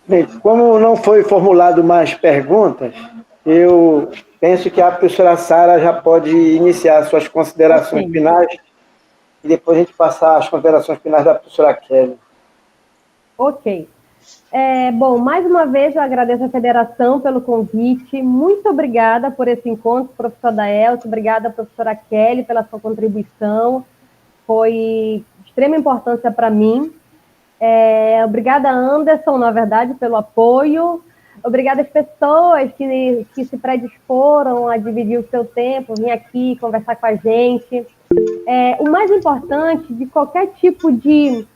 Bem, como não foi formulado mais perguntas, eu penso que a professora Sara já pode iniciar suas considerações finais e depois a gente passar as considerações finais da professora Kelly. Ok. Bom, mais uma vez eu agradeço à Federação pelo convite. Muito obrigada por esse encontro, professor Daelso. Obrigada, professora Kelly, pela sua contribuição. Foi de extrema importância para mim. Obrigada, Anderson, na verdade, pelo apoio. Obrigada às pessoas que se predisporam a dividir o seu tempo, vir aqui conversar com a gente. O mais importante de qualquer tipo de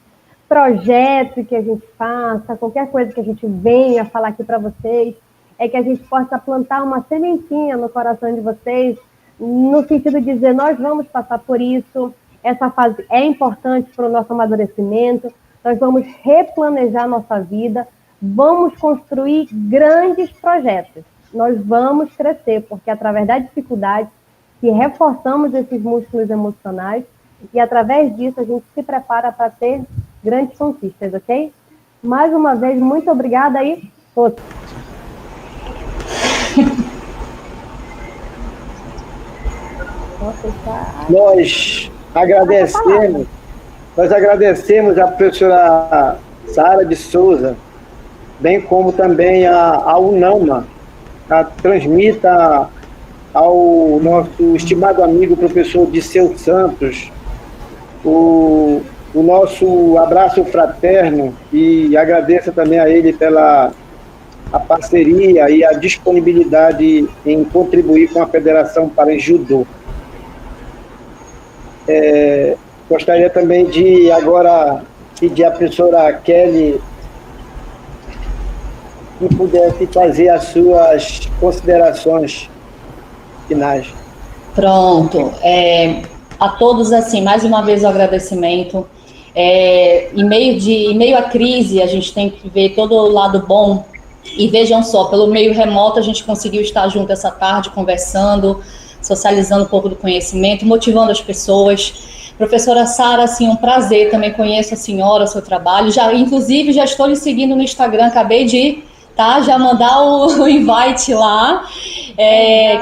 projeto que a gente faça, qualquer coisa que a gente venha falar aqui para vocês, é que a gente possa plantar uma sementinha no coração de vocês, no sentido de dizer, nós vamos passar por isso, essa fase é importante para o nosso amadurecimento, nós vamos replanejar nossa vida, vamos construir grandes projetos, nós vamos crescer, porque através da dificuldade que reforçamos esses músculos emocionais e através disso a gente se prepara para ter grandes conquistas, ok? Mais uma vez, muito obrigada aí. Nós agradecemos a professora Sara de Souza, bem como também a UNAMA, a transmita ao nosso estimado amigo professor Disseu Santos o nosso abraço fraterno e agradeço também a ele pela a parceria e a disponibilidade em contribuir com a Federação para Judô. Gostaria também de agora pedir à professora Kelly que pudesse fazer as suas considerações finais. Pronto. A todos, assim, mais uma vez o agradecimento. Em meio à crise, a gente tem que ver todo o lado bom. E vejam só, pelo meio remoto, a gente conseguiu estar junto essa tarde, conversando, socializando um pouco do conhecimento, motivando as pessoas. Professora Sara, assim, um prazer, também conheço a senhora, o seu trabalho, inclusive já estou lhe seguindo no Instagram, acabei de já mandar o invite lá,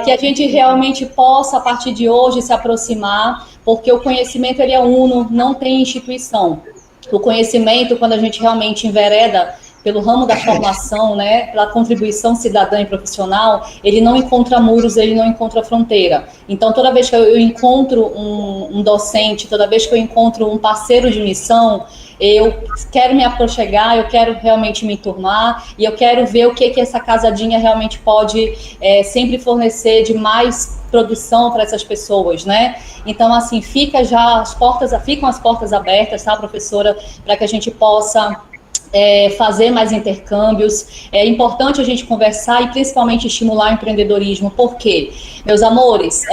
que a gente realmente possa, a partir de hoje, se aproximar, porque o conhecimento ele é uno, não tem instituição. O conhecimento, quando a gente realmente envereda pelo ramo da formação, né, pela contribuição cidadã e profissional, ele não encontra muros, ele não encontra fronteira. Então, toda vez que eu encontro um docente, toda vez que eu encontro um parceiro de missão, eu quero me aproximar, eu quero realmente me enturmar e eu quero ver o que essa casadinha realmente pode sempre fornecer de mais produção para essas pessoas, né? Então, assim, ficam as portas abertas, tá, professora, para que a gente possa fazer mais intercâmbios. É importante a gente conversar e principalmente estimular o empreendedorismo, porque, meus amores,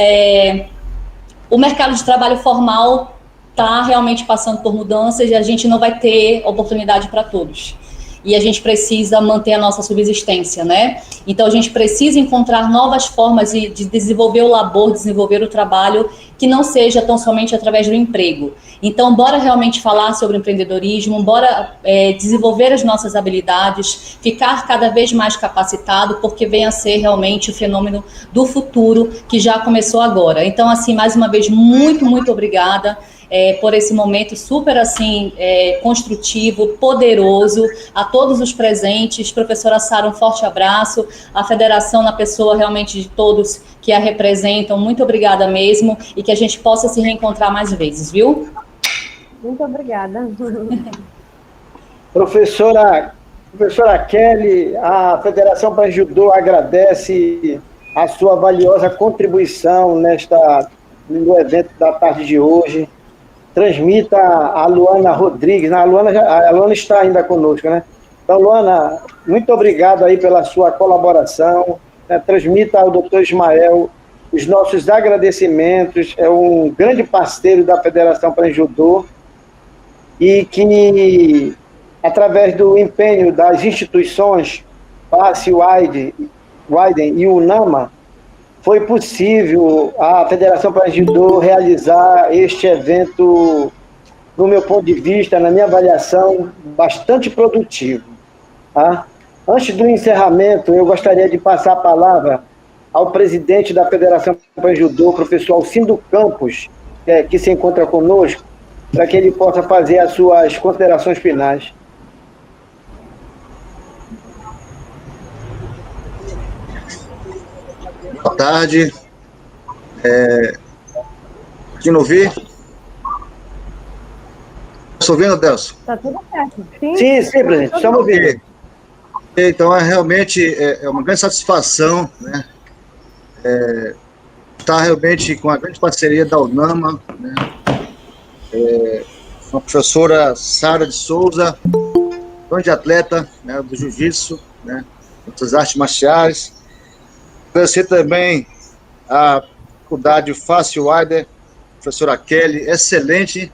o mercado de trabalho formal está realmente passando por mudanças e a gente não vai ter oportunidade para todos. e a gente precisa manter a nossa subsistência, né? Então a gente precisa encontrar novas formas de desenvolver o labor, desenvolver o trabalho, que não seja tão somente através do emprego. Então, bora realmente falar sobre empreendedorismo, bora desenvolver as nossas habilidades, ficar cada vez mais capacitado, porque vem a ser realmente o fenômeno do futuro, que já começou agora. Então, assim, mais uma vez, muito, muito obrigada por esse momento super, assim, construtivo, poderoso, a todos os presentes. Professora Sara, um forte abraço, a federação na pessoa realmente de todos que a representam, muito obrigada mesmo, e que a gente possa se reencontrar mais vezes, viu? Muito obrigada. Professora Kelly, a Federação Pan-Judô agradece a sua valiosa contribuição no evento da tarde de hoje. Transmita a Luana Rodrigues. A Luana está ainda conosco, né? Então, Luana, muito obrigado aí pela sua colaboração. Transmita ao doutor Ismael os nossos agradecimentos. É um grande parceiro da Federação Pan-Judô e que, através do empenho das instituições FACE, Widen e UNAMA, foi possível a Federação Pan-Judô realizar este evento, no meu ponto de vista, na minha avaliação, bastante produtivo. Tá? Antes do encerramento, eu gostaria de passar a palavra ao presidente da Federação Pan-Judô, professor Alcindo Campos, que se encontra conosco, para que ele possa fazer as suas considerações finais. Boa tarde. Conseguindo ouvir? Estou ouvindo, Delcio? Tá tudo certo. Sim, Sim, presidente, estamos ouvindo. Então, realmente uma grande satisfação, né? Estar realmente com a grande parceria da UNAMA, né? Com a professora Sara de Souza, grande atleta, né, do jiu-jitsu, né, das artes marciais. Agradecer também a faculdade FACE Widen, professora Kelly, excelente,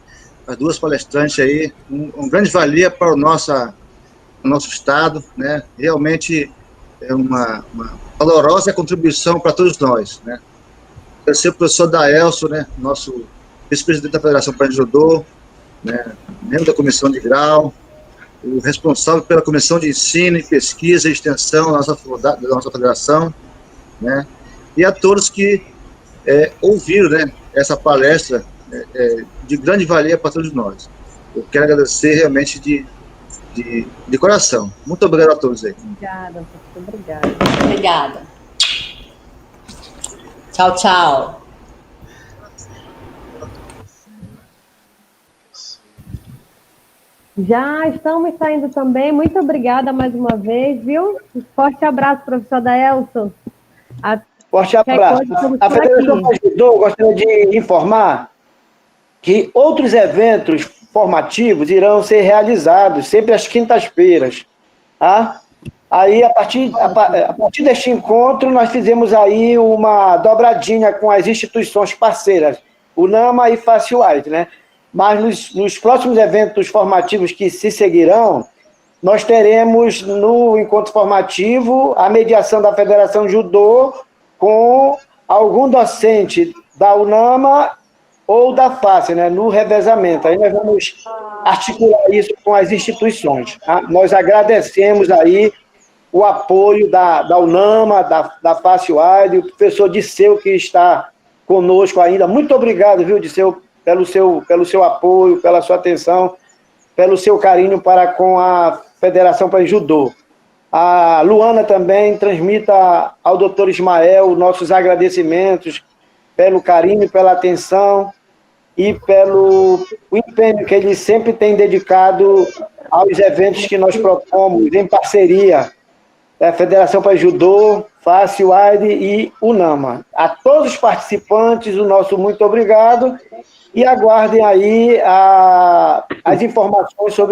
as duas palestrantes aí, um grande valia para o nosso estado, né? Realmente é uma valorosa contribuição para todos nós, né? Agradecer ao professor Daelso, né, nosso vice-presidente da Federação Pan-Judô, né, membro da comissão de grau, o responsável pela comissão de ensino e pesquisa e extensão da nossa federação, né, e a todos que ouviram, né, essa palestra de grande valia para todos nós. Eu quero agradecer realmente de coração. Muito obrigado a todos aí. Obrigada, professor. Obrigada. Obrigada. Tchau, tchau. Já estamos saindo também. Muito obrigada mais uma vez, viu? Forte abraço, professor Daelson. Forte abraço. A Federação Pan-Judô gostaria de informar que outros eventos formativos irão ser realizados sempre às quintas-feiras. Tá? Aí, a partir deste encontro, nós fizemos aí uma dobradinha com as instituições parceiras, UNAMA e FACE Widen, né? Mas nos próximos eventos formativos que se seguirão, nós teremos no encontro formativo a mediação da Federação Judô com algum docente da UNAMA ou da FACE, né, no revezamento. Aí nós vamos articular isso com as instituições. Tá? Nós agradecemos aí o apoio da UNAMA, da FACE Widen, o professor Disseu, que está conosco ainda. Muito obrigado, viu, Disseu, pelo seu apoio, pela sua atenção, pelo seu carinho para com a Federação Pan-Judô. A Luana também transmita ao doutor Ismael nossos agradecimentos pelo carinho, pela atenção e pelo empenho que ele sempre tem dedicado aos eventos que nós propomos em parceria, a Federação Pan-Judô, FACE Widen e UNAMA. A todos os participantes, o nosso muito obrigado e aguardem aí as informações sobre